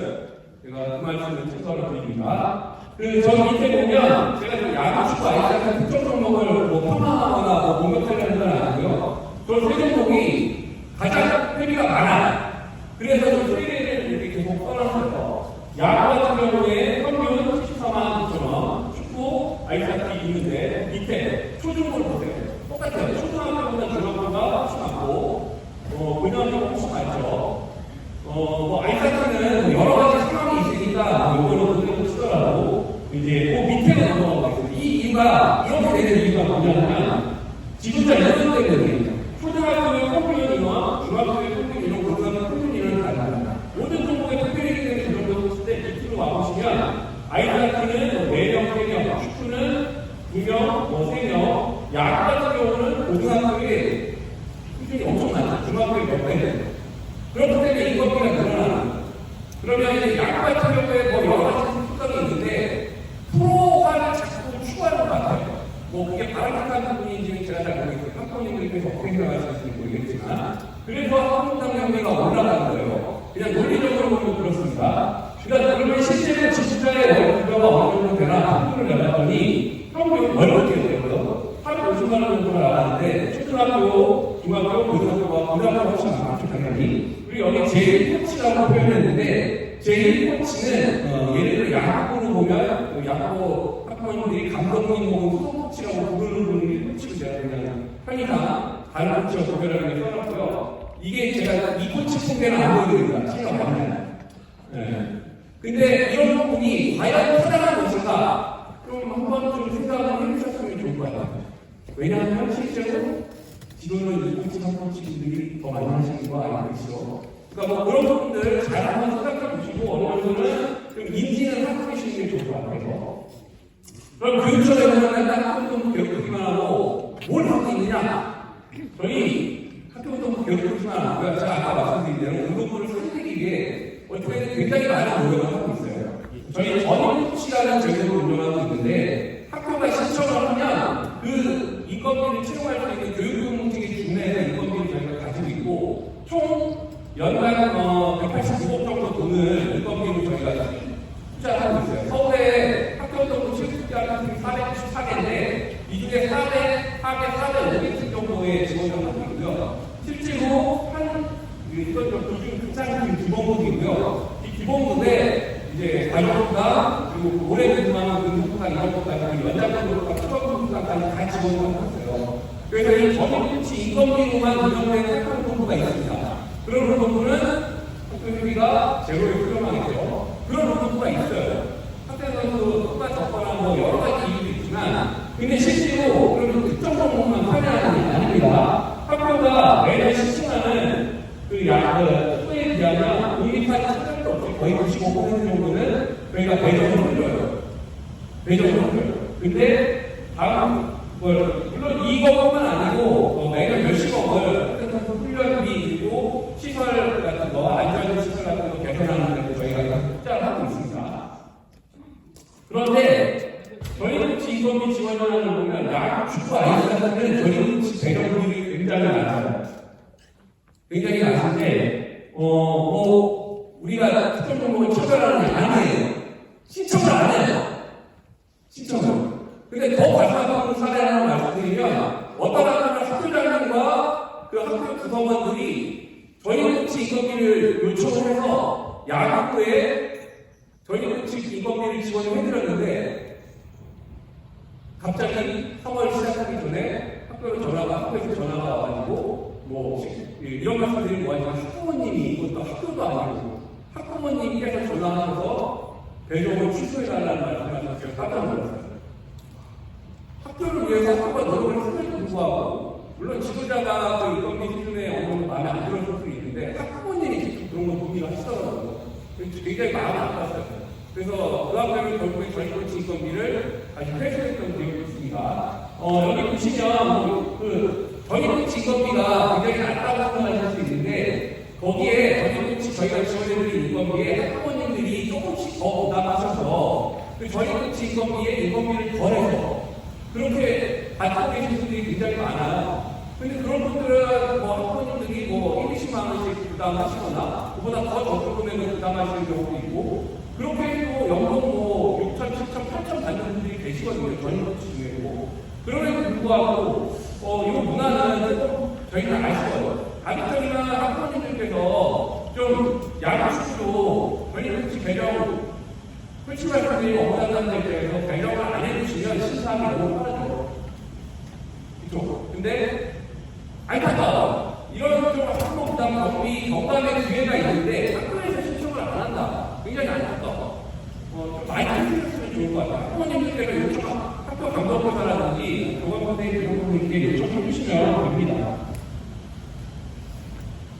제가 그 말씀을 최소화로 드립니다. 저 밑에 보면 제가 좀 야구, 축구, 아이스하키 특정 종목을 폄하하거나 공격하려는 건 아니고요. 저 세 종목이 가장 회비가 많아요. 그래서 좀 세계를 이렇게 계속 떠났어요. 야구 같은 경우에 평균 14만 9천 원, 축구, 아이스하키 있는데 밑에 초중고를 보세요. 똑같아요. 초등학교보다 중학교가 훨씬 많고, 고등학교가 훨씬 많죠. 아이스하키는 여러 가지 상황이 있으니까 이거는 그대로 치더라도 이제 그 밑에는 넘어가고 있어요. 이 이유가 이렇게 되는 이유가 뭐냐면 지분자 인원 때문에 초등학교의 평균 인원, 중학교의 평균 인원, 고등학교의 평균 인원이 다릅니다. 모든 종목의 평균이기 때문에 그 정도 했을 때 밑으로 와보시면 아이스하키는 4명, 3명, 축구는 2명, 3명, 야구 같은 경우는 고등학교의 수준이 엄청 많아요. 중학교의 몇 배. 그렇기 때문에 인건비가 늘어나는 그러면 이제 야구 같은 경우에 여러 가지 특성이 있는데 프로화를 자꾸 추구하는 것 같아요. 그게 바람직한 부분인지는 제가 잘 모르겠어요. 학부모님들께서 어떻게 생각하실지 모르겠지만 그래서 학부모당 경비가 올라가는 거예요. 그냥 논리적으로 보면 그렇습니다. 그러면 실제로 지주자의 월급가 어느 정도 되나 학교를 내봤더니 평균 월급이 되고요. 하루 50만 원 정도가 나가는데 초등학교, 중학교, 고등학교가 훨씬 많죠 당연히. 그리고 여기 제1코치라고 표현했는데 제1코치는 예를 들어 야구로 보면 야구 학부모님들이 감독님 혹은 후보코치라고 부르는 분이 코치로 제가 그냥 편의상 다른 코치와 구별하기 위해 써놨고요. 이게 제가 이 코치 통계는 안 보여드립니다. 제가 맞나요? 네. 근데 이런 부분이 과연 타당한 것인가? 그럼 한번 좀 생각을 해주셨으면 좋을 것 같아요. 왜냐하면 실제로 지도는 2코치, 3코치들이 더 많이 하시는 거 알고 있죠. 그러니까 그런 부분들 잘 한번 생각해 보시고 어느 정도는 좀 인지는 하고 계시는 게 좋을 것 같아요. 그럼 교육청에서는 학교운동 교육기만 하고 뭘 하고 있느냐? 저희 학교운동 교육기만 하고요. 제가 아까 말씀드린 대로 운동부를 살리기 위해 어떻게 굉장히 많은 노력을 하고 있어요. 저희 전인코치라는 제도를 운영하고 있는데 학교가 신청을 하면 그 인건비를 채용할 수 있는 교육공직의 중에서 인건비를 저희가 가지고 있고 총 연간 189억 정도 돈을 인건비로 저희가 투자하고 있어요. 서울에 학교운동부 실습자가 494개인데 이 중에 405개 정도의 지원을 하고 있고요. 실제로 이건 좀 기준 극장적인 기본급이고요. 이 기본급에 이제 가족과 그리고 올해 근무하는 근무가 이런 것까지 연장근무가 추가근무까지 다 집어넣었어요. 그래서 이 전액치 인건비로만 운영되는 학교 공부가 있습니다. 그런 공부는 학교비가 제로에 수렴하겠죠. 그런 공부가 있어요. 학교에서 수가 적거나 뭐 여러 가지 이유도 있지만, 근데 실제로 그런 특정 종목만 판매하는 게 아닙니다. 학교가 매년 신청하는 수에 비하면 공립한 학교도 없이 거의 95% 정도는 저희가 배정을 올려요. 근데 물론 이것뿐만 아니고 매년 몇십억을 훈련비 그리고 시설 같은 거, 안전시설 같은 거 개선하는 데 저희가 투자를 하고 있습니다. 그런데 저희는 인건비 지원을 보면 주부 아이들한테는 저희는 배정률이 굉장히 많아요. 굉장히 많은데 우리가 특정 종목을 처벌하는 게 아니에요. 신청을 안 해요. 근데 더 발표하는 사례 하나 말씀드리면, 어떤 학교는 학교장님과 그 학교 구성원들이 저희 코치 인건비를 요청을 해서 야학교에 저희 코치 인건비를 지원을 해드렸는데, 갑자기 3월 시작하기 전에 학교에서 전화가 와가지고 이런 말씀드리는 거 아니지만 학부모님이, 이것도 학교도 아니고 학부모님께서 전화하셔서 배정을 취소해달라는 말씀을 제가 깜짝 놀랐어요. 학교를 위해서 학교가 노력을 했음에도 불구하고, 물론 지도자가 그 인건비 수준에 어느 정도 마음에 안 들었을 수 있는데 학부모님이 그런 걸 동의를 하시더라고요. 굉장히 마음이 아팠어요. 그래서 그 학교를 결국에 저희 코치 인건비를 다시 회수했던 기억이 있습니다. 여기 보시면 저희 코치 인건비가 굉장히 낮다고 생각하실 수 있는데, 거기에 저희가 지원해드린 인건비에 학부모님들이 조금씩 더 부담하셔서 저희 코치 인건비에 인건비를 더해서 그렇게 받고 계신 분들이 굉장히 많아요. 근데 그런 분들은 학부모님들이 1, 20만 원씩 부담하시거나 그보다 더 적은 금액을 부담하시는 경우도 있고, 그렇게 해도 연봉 6천, 7천, 8천 받는 분들이 계시거든요. 저희 코치 중에도. 그럼에도 불구하고 이 문화는 저희는 아쉬워요. 가급적이면 학부모님들께서 좀 야구축구로 저희 코치 배정 솔직히 말씀드리면 업무단단에 대해서 배정을 안 해주시면 심사하기 너무 빠르죠. 그렇죠? 근데 안타까워. 이런 좀 학부모 부담 경감의 기회가 있는데 학교에서 신청을 안 한다. 굉장히 안타까워. 좀 많이 해주셨으면 좋을 것 같아요. 학부모님들께서 요청, 학교 감독교사라든지 교감선생님께 요청해 주시면 됩니다.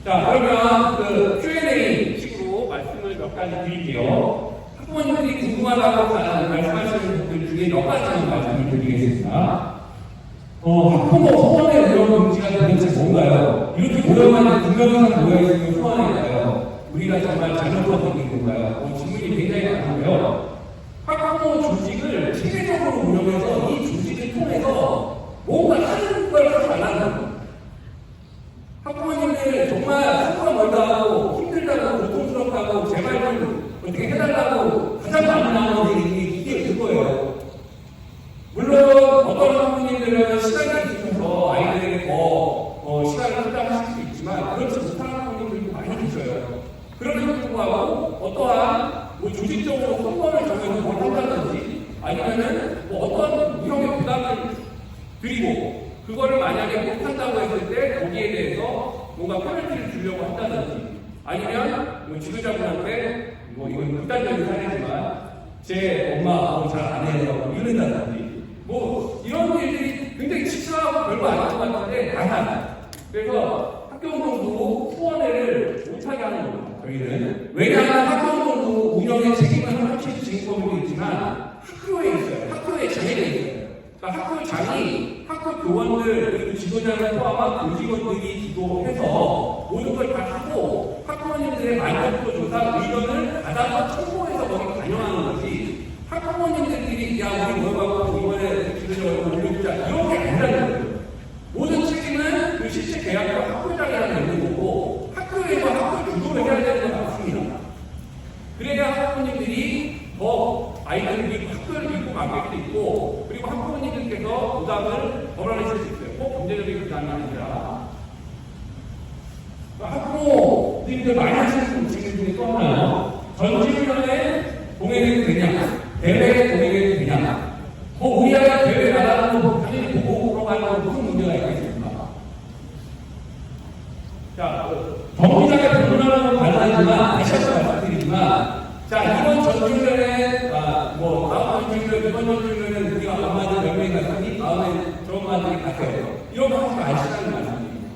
자, 그러면 Q&A 식으로 말씀을 몇 가지 드릴게요. 학부모님들이 궁금하다고 말씀하시는 분들 중에 몇 가지만 말씀을 드리겠습니다. 학부모 소원의 무형 금지가 도대체 뭔가요? 이렇게 모여만 분명한 모여있는 소원일까요? 우리가 정말 잘못하고 있는 건가요? 질문이 굉장히 많은데요. 학부모 조직을 체계적으로 운영해서 이 조직을 통해서 뭔가 하는 걸 잘하는 거예요. 학부모님들 정말 학부가 멀다고 힘들다고 고통스럽다고 제발 좀 어떻게 해달라고 가장 많이 나오는 얘기 이게 그거예요. 물론 어떤 학부모님들은 시간이 있어서 아이들에게 더 시간을 투자하실 수 있지만 그렇지 못한 학부모님들도 많이 계셔요. 그럼에도 불구하고 어떠한 조직적으로 선거를 정해서 뭘 한다든지 아니면은 어떤 무형의 부담을 드리고 그거를 만약에 못한다고 했을 때 거기에 대해서 뭔가 페널티를 주려고 한다든지 아니면 지도자분한테 이건 극단적인 사례지만 제 엄마 잘 안 해요 이런다든지 이런 일들이 굉장히 치사하고 별거 아닌 것 같은데 다양하다. 그래서 학교운동도 후원회를 못하게 하는 겁니다. 저희는 왜냐하면 학교운동도 운영의 책임은 확실히 지금법으로 있지만 학교에 있어요. 학교에 장애가 있어요. 그러니까 학교장이 학교 교원들 그리고 지도자를 포함한 교직원들이 기도해서 모든 걸 다 하고 학부모님들의 만족도 조사 의견을 받아서 청구해서 거기 반영하는 거지 학부모님들끼리 야 우리 모여가지고 이번에 지도자를 올려주자 이런 게 아니라는 거예요. 모든 책임은 그 실제 계약과 학교장이랑 있는 거고 학교에서 학교 주도를 해야 되는 건 맞습니다. 그래야 학부모님들이 더 아이들을 믿고 학교를 믿고 맡길 수 있고 그리고 학부모님들께서 부담을 덜어내실 수 있어요. 꼭 경제적인 부담이 아니라 학부모님들 많이 하시는 질문 중에 또 하나요. 전지훈련에 대회 보내게 되냐? 뭐 우리 아이가 대회 나가는 거 당연히 보고 그런 거 하는 무슨 문제가 있겠습니까? 자, 경기장에 방문하는 건 달라지만 다시 한번 말씀드리지만, 자, 이번 전주련에 뭐 다음 전주련, 이번 전주련은 우리가 엄마들 몇 명이 갔으니 다음에 저 엄마들이 갔어요. 이런 거 하지 마시라는 말씀입니다.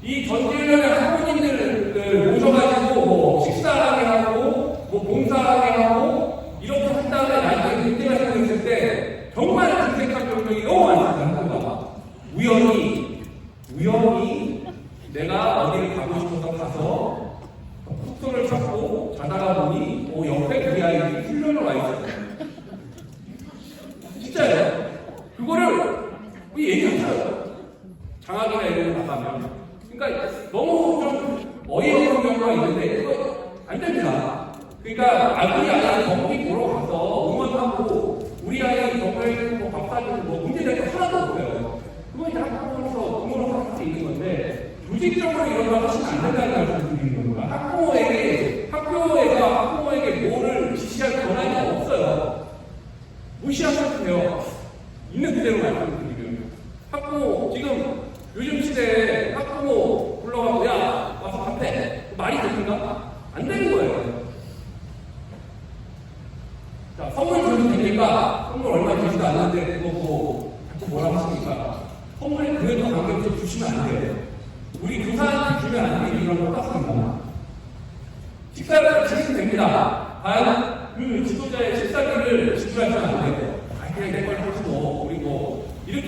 이 전주련에 학부모님들을 모셔가지고 뭐 식사하게 하고 뭐 봉사하게 하고 이렇게 한 다음에 나중에 문제가 생겼을 때 정말 정색한 경력이 너무 많습니다. 우연히 내가 어디를 가고 싶어서 가서 숙소를 잡고 자다가 보니 옆에 우리 아이들이 훈련을 와 있었어요. 진짜요? 그거를 우리 얘기했어요. 장학이나 이런 거 나가면. 그러니까 너무 좀 어이없는 경우가 있는데 그거 안 됩니다. 그러니까 우리 아이 경기 보러 가서 응원하고 우리 아이 경기에 밥 사주고 뭐 문제될 거 하나도 없어요. 그건 이제 학교에서 응원을 할 수 있는 건데 조직적으로 이런 걸 하시면 안 된다는 말씀을 드리는 겁니다. 학부모에게 뭐를 지시할 권한이 없어요. 무시하셔도 돼요. 있는 그대로 말씀드리면. 학부모, 지금 요즘 시대에 학부모 불러가고, 야, 와서 밥 해. 말이 됩니까? 안 되는 거예요. 자, 선물 주면 됩니까? 선물 얼마 주지도 않는데, 그거 뭐, 자꾸 뭐라 하십니까? 선물에 그래도 관계없이 주시면 안 돼요. 우리 교사한테 주면 안 되는 이런 거 똑같습니다. 식사를 지시면 됩니다. 과연 그 지도자의 식사비를 지불하시면 안 돼요. 그냥 내 걸 하시고, 우리 뭐, 이렇게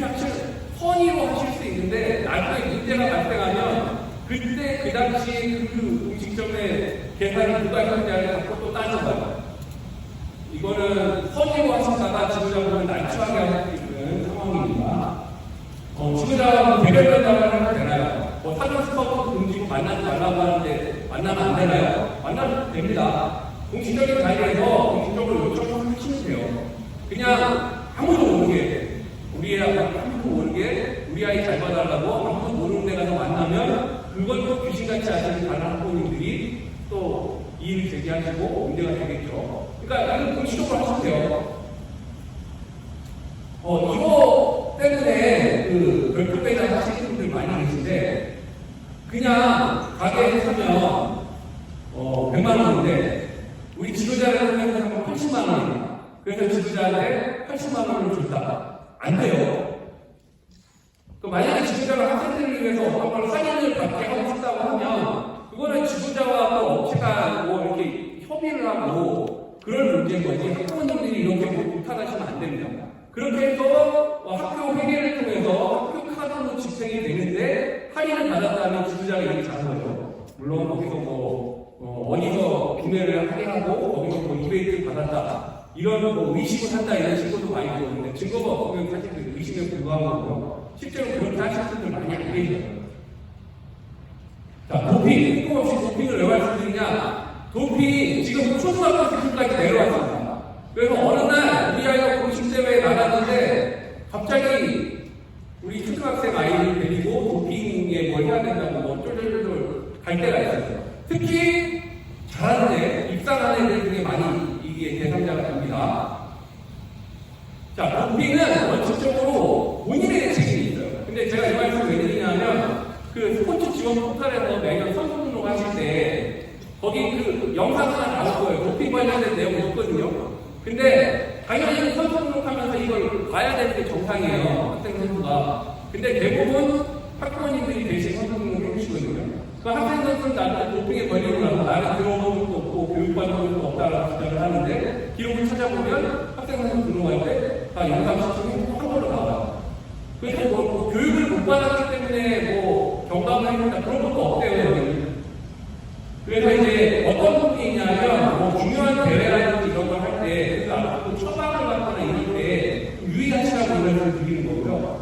선의로 하실 수 있는데, 나중에 문제가 발생하면, 그때 그 당시 그 음식점의 계산이 누가 했느냐를 갖고 또 따져봐요. 이거는 선의로 하시다가 지도자분을 난처하게 할 수 있는 상황입니다. 지도자분 대결 전담을 하면 되나요? 사전 스카우트 금지고 만나지 말라고 하는데 만나면 안 되나요? 만나면 됩니다. 공식적인 자리에서 공식적으로 요청을 하시면 돼요. 그냥 아무도 모르게 우리 아이 잘 봐달라고 아무도 모르는 데 가서 만나면 그걸 또 귀신같이 하시는 다른 학부모님들이 또 이의를 제기하시고 문제가 되겠죠. 그러니까 이건 공식적으로 하시면 돼요. 이거 때문에 그 별표 배당 하시는 분들 많이 계신데 그냥 가게에 사면 100만 원인데 우리 지도자를 하면 80만 원입니다. 그래서 지도자한테 80만 원을 줬다. 안 돼요. 만약에 지도자가 학생들을 위해서 어떤 걸 사진을 받게 하고 싶다고 하면 그거는 지도자와 또 업체가 뭐 이렇게 협의를 하고 그럴 문제인 거지 학부모님들이 이렇게 못하시면 안 됩니다. 그렇게 해서 학교 회계를 통해서 학교 카드로 집행이 되는데 할인을 받았다면 지도자가 이렇게 잘한 거죠. 물론 거기서 어디서 구매를 하게 하고 거기서 리베이트를 받았다. 이런 의심을 한다 이런 식으로도 많이 보는데 증거가 없으면 사실 의심에 불과한 거고요. 실제로 그렇게 하시는 분들 많이 안 계셔요. 자, 도핑. 뜬금없이 도핑을 왜 말씀드리냐. 도핑, 지금 초등학교 수준까지 내려왔습니다. 그래서 어느 날 우리 아이가 공식대회에 나갔는데 갑자기 우리 초등학생 아이를 데리고 도핑에 뭘 해야 된다고 뭐 쫄쫄쫄 갈 때가 있었어요. 특히 잘하는데 입상하는 애들 중에 많이 이게 대상자가 됩니다. 자, 도핑은 원칙적으로 본인의 책임이 있어요. 근데 제가 이 말씀을 왜 드리냐면 그 스포츠 지원 포털에서 매년 선수 등록하실 때 거기 그 영상 하나 나올 거예요. 도핑 관련된 내용이 있거든요. 근데 당연히 선수 등록하면서 이걸 봐야 되는 게 정상이에요. 학생 선수가. 근데 대부분 학부모님들이 대신 선수 등록을 해주시거든요. 그 학생 선수는 나한테 도핑에 걸리고 나서 나를 들어본 것도 없고 교육받은 것도 없다라고 주장을 하는데 기록을 찾아보면 학생 선수 등록할 때 다 영상 시청이 한 걸로 나와요. 그래서 뭐 교육을 못 받았기 때문에 뭐 경감을 해준다 그런 것도 없대요. 여기는. 그래서 이제 어떤 부분이 있냐면 뭐 중요한 대회라든지 이런 걸 할 때 그 앞으로 처방을 받거나 이럴 때 유의하시라고 이런 드리는 거고요.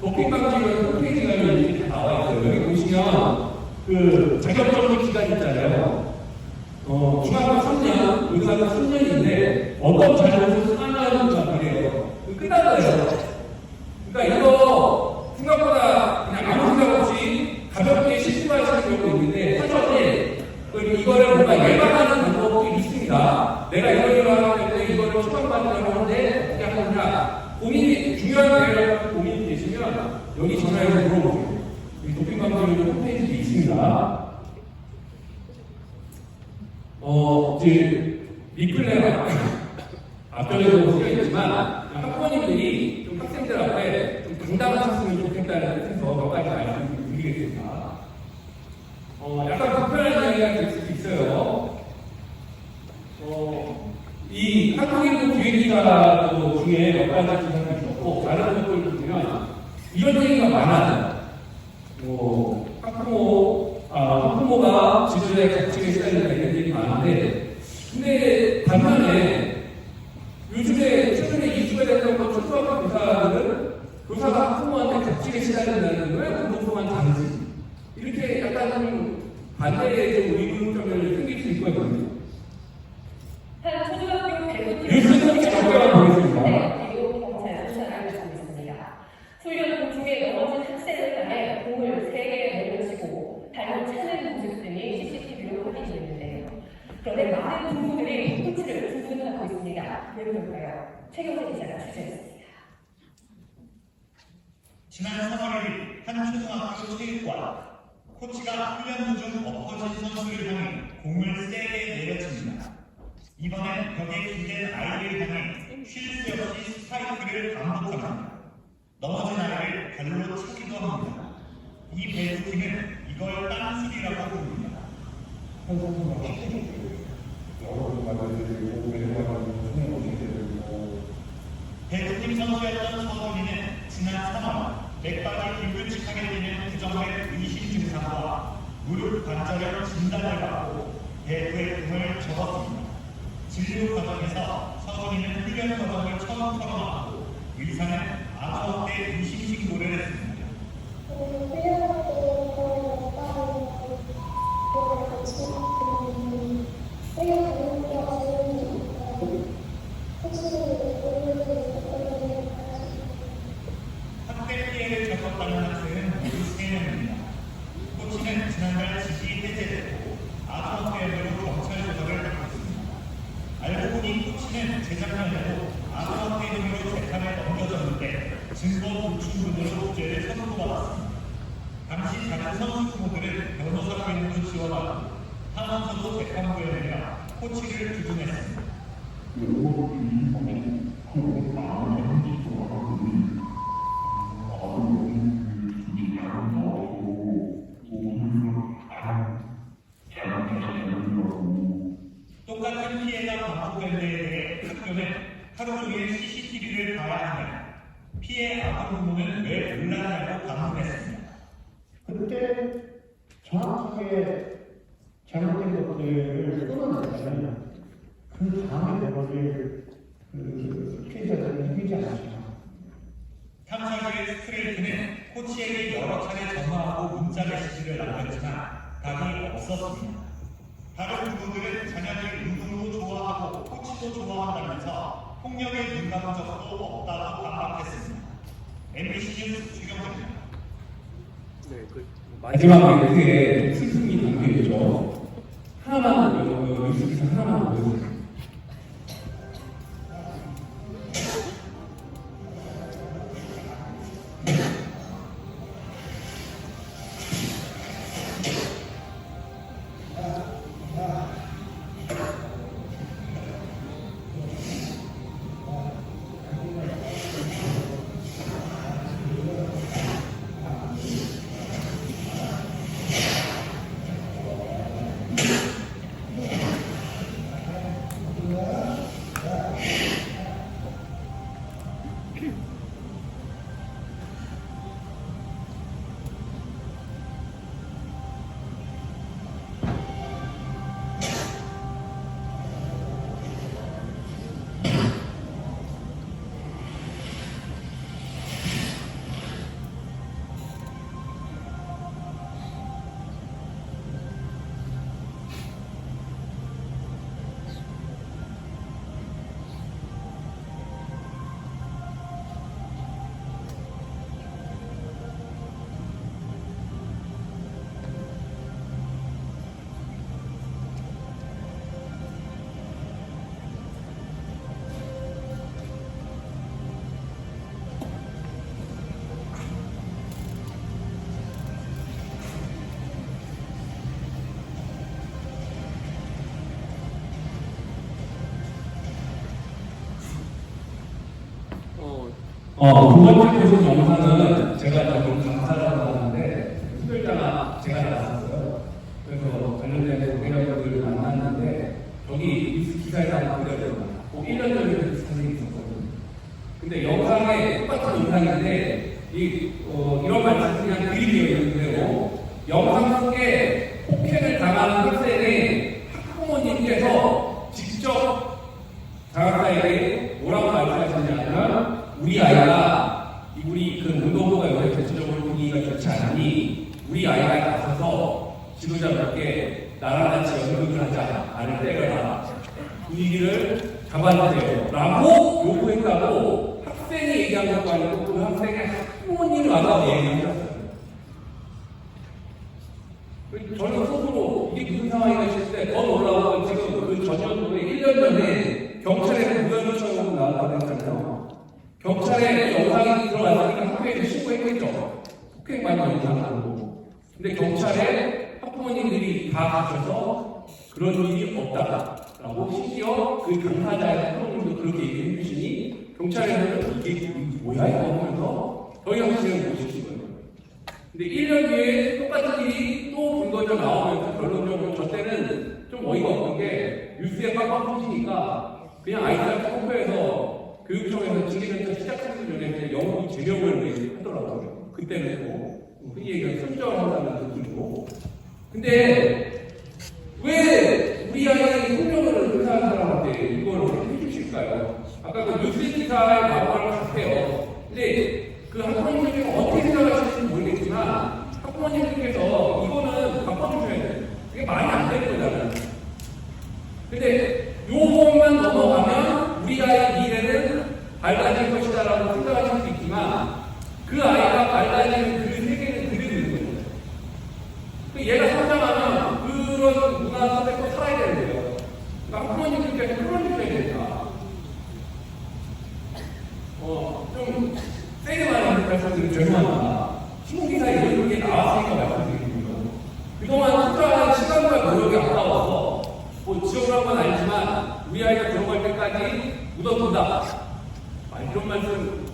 도핑 방지는 홈페이지가 이렇게 나와 있어요. 여기 보시면 그 자격증 기간 있잖아요. 중학교 3년, 고등학교 3년인데 어떤 잘못을 수강하는가 그래요. 끝났어요. 그러니까 이거 생각보다 그냥 아무 생각 없이 가볍게 실수하시는 경우도 있는데 사전에 이거를 뭔가 예방하는 방법이 있습니다. 들어보세요. 이 도핑방지를 홈페이지에 있습니다. 이제 리플레가 앞전에도 소개했지만 학부모님들이 좀 학생들 앞에 좀 당당하셨으면 좋겠다는 뜻에서 몇 가지 말씀을 드리겠습니다. 약간 불편한 이야기가 될 수도 있어요. 이 한국인도 기획기사 중에 몇 가지 기사가 있었고 다른 것들을 보면 이런 얘기가 많아요. 학부모가 지도자의 가치에 시달린다 이런 얘기 많은데, 근데 반면에 요즘에 최근에 이슈가 됐던 것 초등학교 교사들은 교사가 학부모한테 가치에 시달린다는 왜 공동소만 다르지? 이렇게 약간 좀 반대의 좀 의문점을 생길 수 있거든요. 한 초등학교 대부분 뉴스는 잠깐만 보겠습니다. 그리고 경찰 수사를 하고 있습니다. 훈련 도중에 넘어진 학생을 향해 공을 3개 내려치고 발로 차는 모습 등이 CCTV로 확인됐는데요. 그런데 많은 부모들이 코치를 주둔하고 있습니다. 왜 그럴까요? 최경재 기자가 취재했습니다. 지난 3월 1일 한 초등학교 체육관, 코치가 훈련 도중 엎어진 선수를 향해 공을 세게 내려칩니다. 이번엔 벽에 기댄 아이를 향해 쉴 새 없이 스파이크를 반복합니다. 넘어진 아이를 발로 차기도 합니다. 이 배구팀은 이걸 딴술이라고 부릅니다. 배구팀 선수였던 서준이는 지난 3월 맥박이 불규칙하게 되는 부정맥 의심 증상과 무릎 관절염 진단을 받고 배구의 꿈을 접었습니다. 진료 과정에서 서준이는 훈련 과정을 처음 털어놨고 의사는 아동학대 의심 신고를 했습니다. 학대 피해를 겪었다는 학생은 모두 3명입니다. 코치는 지난달 직위 해제됐고 아동학대 혐의로 경찰 조사를 받고 있습니다. 알고 보니 코치는 재작년에도 아동학대 혐의로 재판에 넘겨졌는데 증거 불충 등으로 무죄를 선고받았습니다. 당시 다른 선수 부모들은 변호사 교육도 지원하고 하면서도 재판부에 내려 코치를 주둔했습니다. 똑같은 피해가 반복된 데에 대해 학교는 하루 종일 CCTV를 봐야 하며 피해 아동 부모는 왜 몰랐냐고 반문했습니다. 그때 정확하게 잘못된 것들을 끊어내면 그 다음에 내버릴 피해자들은 이기지 않죠. 탐사주의 스트레이트는 코치에게 여러 차례 전화하고 문자 메시지를 남겼지만 답이 없었습니다. 다른 부모들은 자녀들이 운동도 좋아하고 코치도 좋아한다면서 폭력에 민감한 적도 없다고 반박했습니다. MBC 뉴스 주경재입니다. 마지막에 그게 스승이 담겨있죠. 하나만 뉴스 기사 하나만 보여주세요. 두 번째 보신 영상은 제가 좀 감사를 하는데 특별자가 제가 나왔어요. 그래서 관련된 고객님들을 만났는데 저기 뉴스 기사에 나온 그대로 꼭 1년 전에 사진이 있었거든요. 근데 영상에 똑같은 영상인데 이런 말씀이 그냥 글이 되어 있는데요. 영상 속에 폭행을 당하는 학생의 학부모님께서 직접 장학사에게 뭐라고 말씀하셨냐면 우리 아이가 우리 그 운동부가 여기 전체적으로 분위기가 좋지 않으니 우리 아이가 나서서 지도자분께 나랑 같이 연극을 하자, 나를 때려라, 분위기를 잡아주세요 라고 요구했다고 학생이 얘기한 것도 아니고 그 학생의 학부모님이 와서 얘기하셨어요. 저는 스스로 이게 무슨 상황인가 싶을 때 더 놀라워. 지금 그 전년도에 1년 전에 경찰에서 무단추적으로 나왔다고 했잖아요. 경찰에 영상이 들어갔으니까 학교에서 신고했겠죠. 폭행 많이 영상으로. 근데 경찰에 학부모님들이 다 가셔서 그런 일이 없다라고 심지어 그 당사자의 학부모님도 그렇게 얘기해 주시니 경찰에서는 이게 뭐야 이거 하면서 더 이상 진행을 못 시킨 거예요. 근데 1년 뒤에 똑같은 일이 또 불거져 나오면서 결론적으로 저 때는 좀 어이가 없는 게 뉴스에 빡빡 터지니까 그냥 아이들 학교에서 교육청에서 징계전차 시작하기 전에 영국 제명을 하더라고요. 그때는 그 얘기가 선정한다는 느낌이고. 근데 왜 우리 아이의 생명을 의사한 사람한테 이걸 해주실까요? 아까 그 뉴스 기사에 나온 걸 같아요. 근데 그 학부모님께서 어떻게 생각하실지 모르겠지만 학부모님께서 이거는 바꿔주셔야 돼요. 이게 말이 안 되는 거잖아요. 근데 요 부분만 넘어가면 우리 아이의 미래는 밝아질 것이다라고 생각하실 수 있지만 그 아이가 밝아지는 그 세계는 그대로 있는 거예요. 얘가 성장하면 그런 문화 속에서 살아야 되는 거예요. 그러니까 학부모님께서 그런 주셔야 됩니다. 좀 세게 말하는 죄송합니다. 신문기사에 이런 게 나왔으니까 말씀드리는 거예요. 그동안 투자한 시간과 노력이 아까워서 지원을 한 건 아니지만 우리 아이가 들어갈 때까지 묻어둔다. 이런 말씀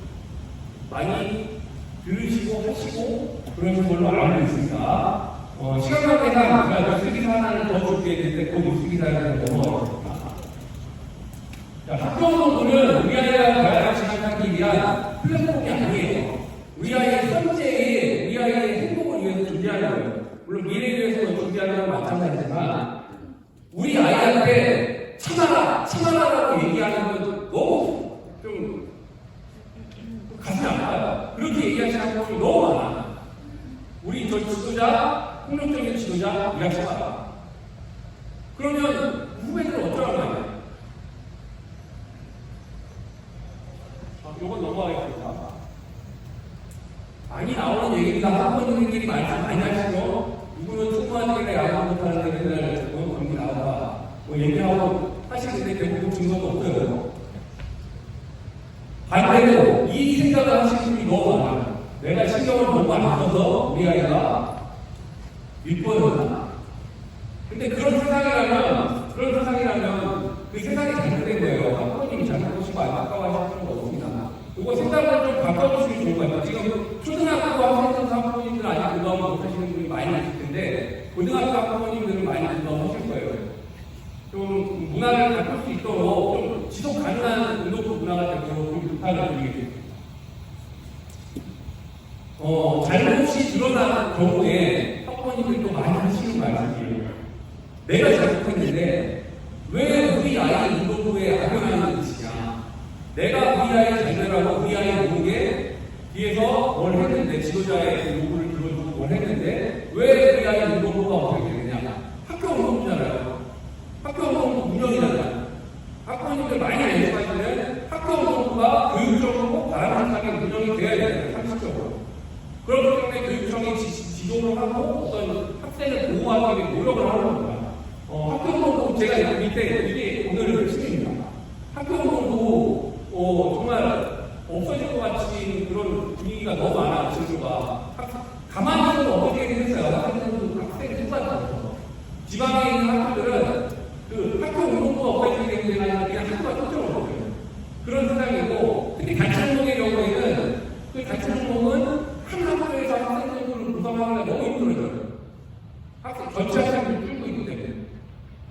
많이 들으시고 하시고 그런 걸로 알고 있습니다. 시간 관계상 제가 뉴스기사 하나를 더 줄게 되는데 그 뉴스기사를 넘어가겠습니다. 학교운동부는 우리 아이가 대학을 진학하기 위한 플랫폼이 아니에요. 우리 아이의 현재의 우리 아이의 행복을 위해서 준비하는 거예요. 물론 미래를 위해서 준비하는 건 마찬가지지만 우리 아이한테 참아라라고 얘기하는 건 너무 좀 가슴이 아파요. 그렇게 얘기하시는 분이 너무 많아. 우리 저 지도자, 폭력적인 지도자 일하지 마라. 그러면 후배들은 어쩌라고 하냐? 요건 넘어가겠습니다. 많이 나오는 얘기입니다. 학부모님들이 말씀 많이 하시고 누구는 축구하는 게 야구 못하는 데 맨날 그런 게 나온다. 얘기하고 하시는데 결국 증거가 없어요. 반대로 이 생각을 하시는 분이 너무 많아요. 내가 신경을 너무 안 써서 우리 아이가 윗번이다. 근데 그런 세상이라면 그 세상이 잘못된 거예요. 학부모님이 잘못하시고 안타까워하시는 필요가 없습니다. 그거 생각을 좀 바꿔주시면 좋을 것 같아요. 지금 초등학교 학부모님들 아직 공감 못하시는 분이 많이 있을 텐데 고등학교 학부모님들은 많이 공감하실 거예요. 좀 문화를 바꿀 수 있도록 좀 지속 가능한 운동부 문화가 되도록 좀 부탁을 드리겠습니다. 잘못이 드러나는 경우에 학부모님들도 많이 하시는 말씀이에요. 내가 잘못했는데 왜 우리 아이 운동부에 악용하는 짓이냐? 내가 우리 아이 잘 되라고 우리 아이 모르게 뒤에서 뭘 했는데 지도자의 요구를 들어주고 뭘 했는데 왜 우리 아이 운동부가 어떻게 되느냐? 학교 운동부잖아요. 학교 운동부 운영이잖아요. 학부모님들 많이 연습하시는 학교 운동부가 교육적으로 바람직하게 운영이 되어야 돼요. 상식적으로. 그렇기 때문에 교육청이 지도를 하고 어떤 학생을 보호하기 위해 노력을 하는 겁니다. 학교 운동부 제가 여기 밑에 이게 오늘 핵심입니다. 학교 운동부 정말 없어질 것 같이 그런 분위기가 너무 많아 친구가 가만히 있어도 어떻게 되겠어요? 학생이 똑같아요. 지방에 있는 학교들은 그 학교 운동부가 없어지게 되는 게 아니라 그냥 학교가 쫓겨오는 거예요. 그런 세상이고 특히 단체운동의 경우에는 힘들어져요. 학생, 전체 학생들이 줄고 있기 때문에.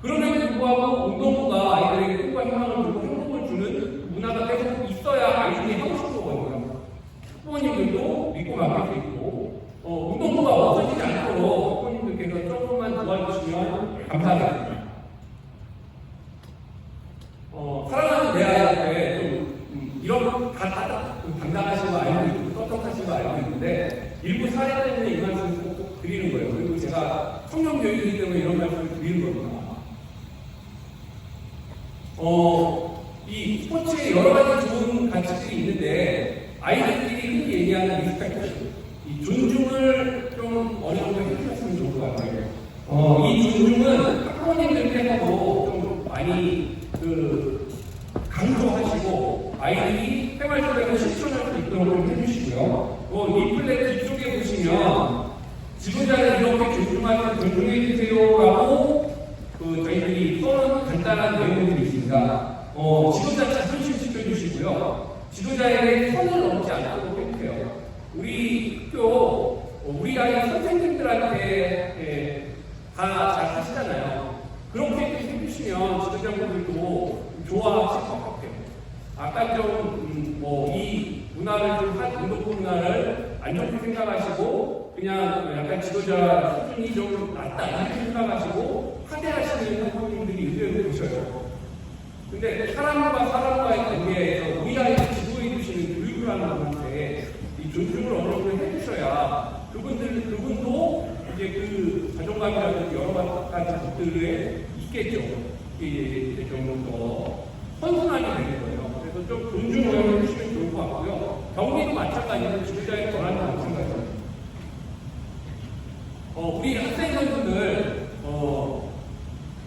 그럼에도 불구하고 운동부가 아이들에게 꿈과 희망을 주고 행복을 주는 문화가 계속 있어야 아이들이 하고 싶은 거거든요. 부모님들도 믿고 맡길 수 있고, 운동부가 없어지지 않도록 부모님들께서 조금만 도와주시면 감사하겠습니다. 사랑하는 내 아이한테 좀 이런 좀 당당하시고 알고 있고 떳떳하시고 알고 있는데 일부 사례 때문에 이 말씀을 꼭 드리는 거예요. 그리고 제가 청년교육이기 때문에 이런 말씀을 드리는 겁니다. 이 스포츠에 여러 가지 좋은 가치들이 있는데 아이들끼리 흔히 얘기하는 리스펙트, 이 존중을 좀 어느 정도 해주셨으면 좋을 것 같아요. 이 존중은 학부모님들께서도 좀 많이 강조하시고 아이들이 생활 속에서 실천할 수 있도록 좀 해주시고요. 이 플랫 뒤쪽에 보시면 지도자를 이렇게 존중해 주세요라고 저희들이 써놓은 간단한 내용들이 있습니다. 지도자 자존심 지켜주시고요. 지도자에게 선을 넘지 않도록 해주세요. 우리 학교, 우리 아이 선생님들한테 다 잘 하시잖아요. 그렇게 해주시면 지도자분들도 좋아하실 것 같아요. 아까 이 문화를 운동부 문화를 안 좋게 생각하시고 그냥 약간 지도자 수준이 좀 낮다 이렇게 생각하시고 하대하시는 학부모님들이 의외로 계셔요. 근데 사람과 사람과의 관계에서 우리 아이를 지도해 주시는 교육을 하는 분한테 이 존중을 어느 정도 해주셔야 그분도 이제 자존감이라든지 여러 가지 것들에 있겠죠. 이게 좀 더 선순환이 되는 거예요. 그래서 좀 존중을 해주시면 좋을 것 같고요. 경기도 마찬가지로 지도자의 권한도 마찬가지입니다. 우리 학생 선수들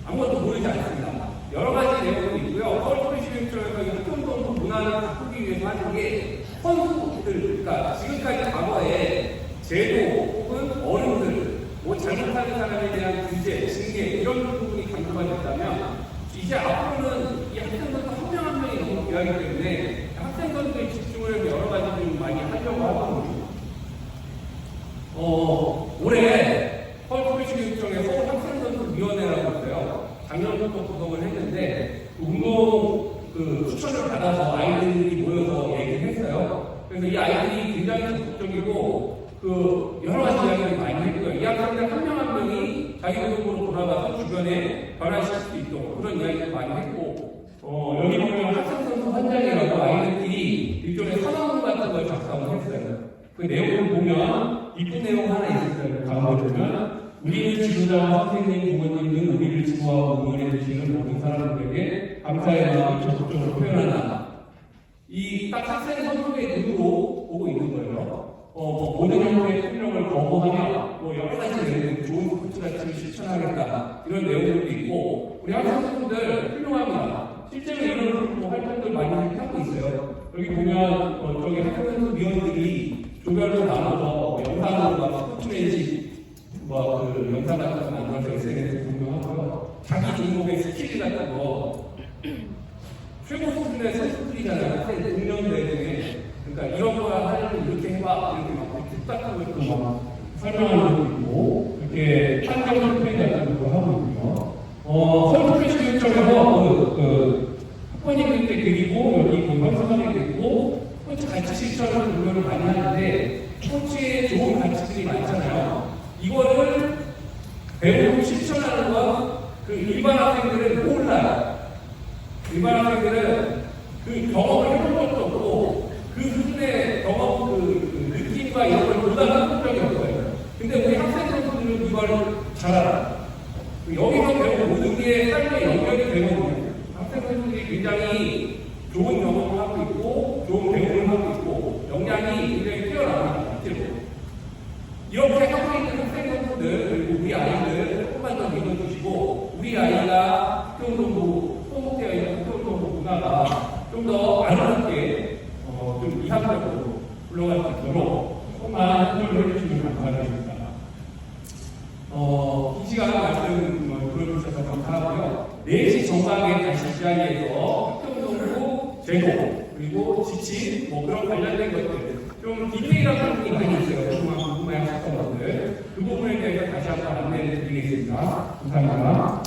아무것도 모르지 않습니다. 여러 가지 내용이 있고요. 서울시민처에서 이 학생선수 문화를 바꾸기 위해서 하는 게 선수들, 그러니까 지금까지 과거에 제도 혹은 어른들, 잘못하는 사람에 대한 규제, 징계 이런 부분이 강조가 됐다면 이제 앞으로는 이 학생선수 한 명 한 명이 너무 귀하기 때문에 학생선수에 집중을 해서 여러 가지 좀 많이 하려고 하거든요. 올해 서울시민청에 서울학생선수위원회라고 있어요. 작년부터 구성을 했는데 운동 추천을 받아서 아이들이 모여서 얘기를 했어요. 그래서 이 아이들이 굉장히 적극적이고 여러 가지 이야기를 많이 했고요. 이 학생들 한 명 한 명이 자기 노동으로 돌아가서 주변에 변화시킬 수 있도록 그런 이야기를 많이 했고 여기 보면 학생선수 현장이라고 아이들끼리 일종의 선언문 같은 걸 작성을 했어요. 그 내용을 보면 이쁜 내용 하나 있었어요. 가운데 보면 우리는 지도자와 선생님, 부모님은 우리를 지도하고 응원해 주시는 모든 사람들에게 감사의 마음을 적극적으로 표현한다. 이 딱 학생 선수의 눈으로 보고 있는 거예요. 모든 형태의 훈련을 거부하며 여러 가지 내용, 좋은 스포츠 가치를 실천하겠다 이런 내용들도 있고 우리 학생 선수들 훌륭합니다. 실제로 이런 활동들 많이 하고 있어요. 여기 보면 저기 학생 선수 위원들이 조별로 나눠서 영상으로 막 스포츠맨십 영상 같은 거 만들어서 SNS에 공유하고요. 자기 종목의 스킬 같은 거 최고 수준의 선수들이잖아요. 학생 동년대 중에 그러니까 이런 거야 하려면 이렇게 해봐 이렇게 막 팁 같은 것도 막 설명하는 것도 있고 이렇게 판정 캠페인 같은 것도 하고 있고요. 서울시민청에서 학부모님들께 드리고 여기 선수들이 드리고 스포츠 가치 실천을 공유를 많이 하는데 스포츠에 좋은 가치들이 많잖아요. 이거를 배우고 실천하는 건 일반 학생들은 몰라요. 일반 학생들은 경험을 해본 것도 없고 그 수준의 경험, 느낌과 이런 걸 보다는 적이 없어요. 근데 우리 학생들은 이걸 잘 알아요. 여기서 배운 모든 게 삶에 연결이 되거든요. 학생들이 굉장히 좋은 경험을 하고 있고 좋은 배움을 하고 있고 역량이 굉장히 뛰어납니다. 이렇게 하고 있는 학생분들 그리고 우리 아이들 조금만 더 믿어주시고 우리 아이가 학교운동부 소속되어 있는 학교운동부 문화가 좀 더 아름답게 좀 이상적으로 불러갈 수 있도록 조금만 협조를 해주시면 감사하겠습니다. 이 시간 말씀 들어주셔서 감사하고요. 4시 정각에 다시 시작해서 학교운동부 제도 그리고 지침 그런 관련된 것들 좀 디테일한 부분이 많이 있어요. 궁금해하셨던 분들 그 부분에 한번 안내해 드리겠습니다. 감사합니다.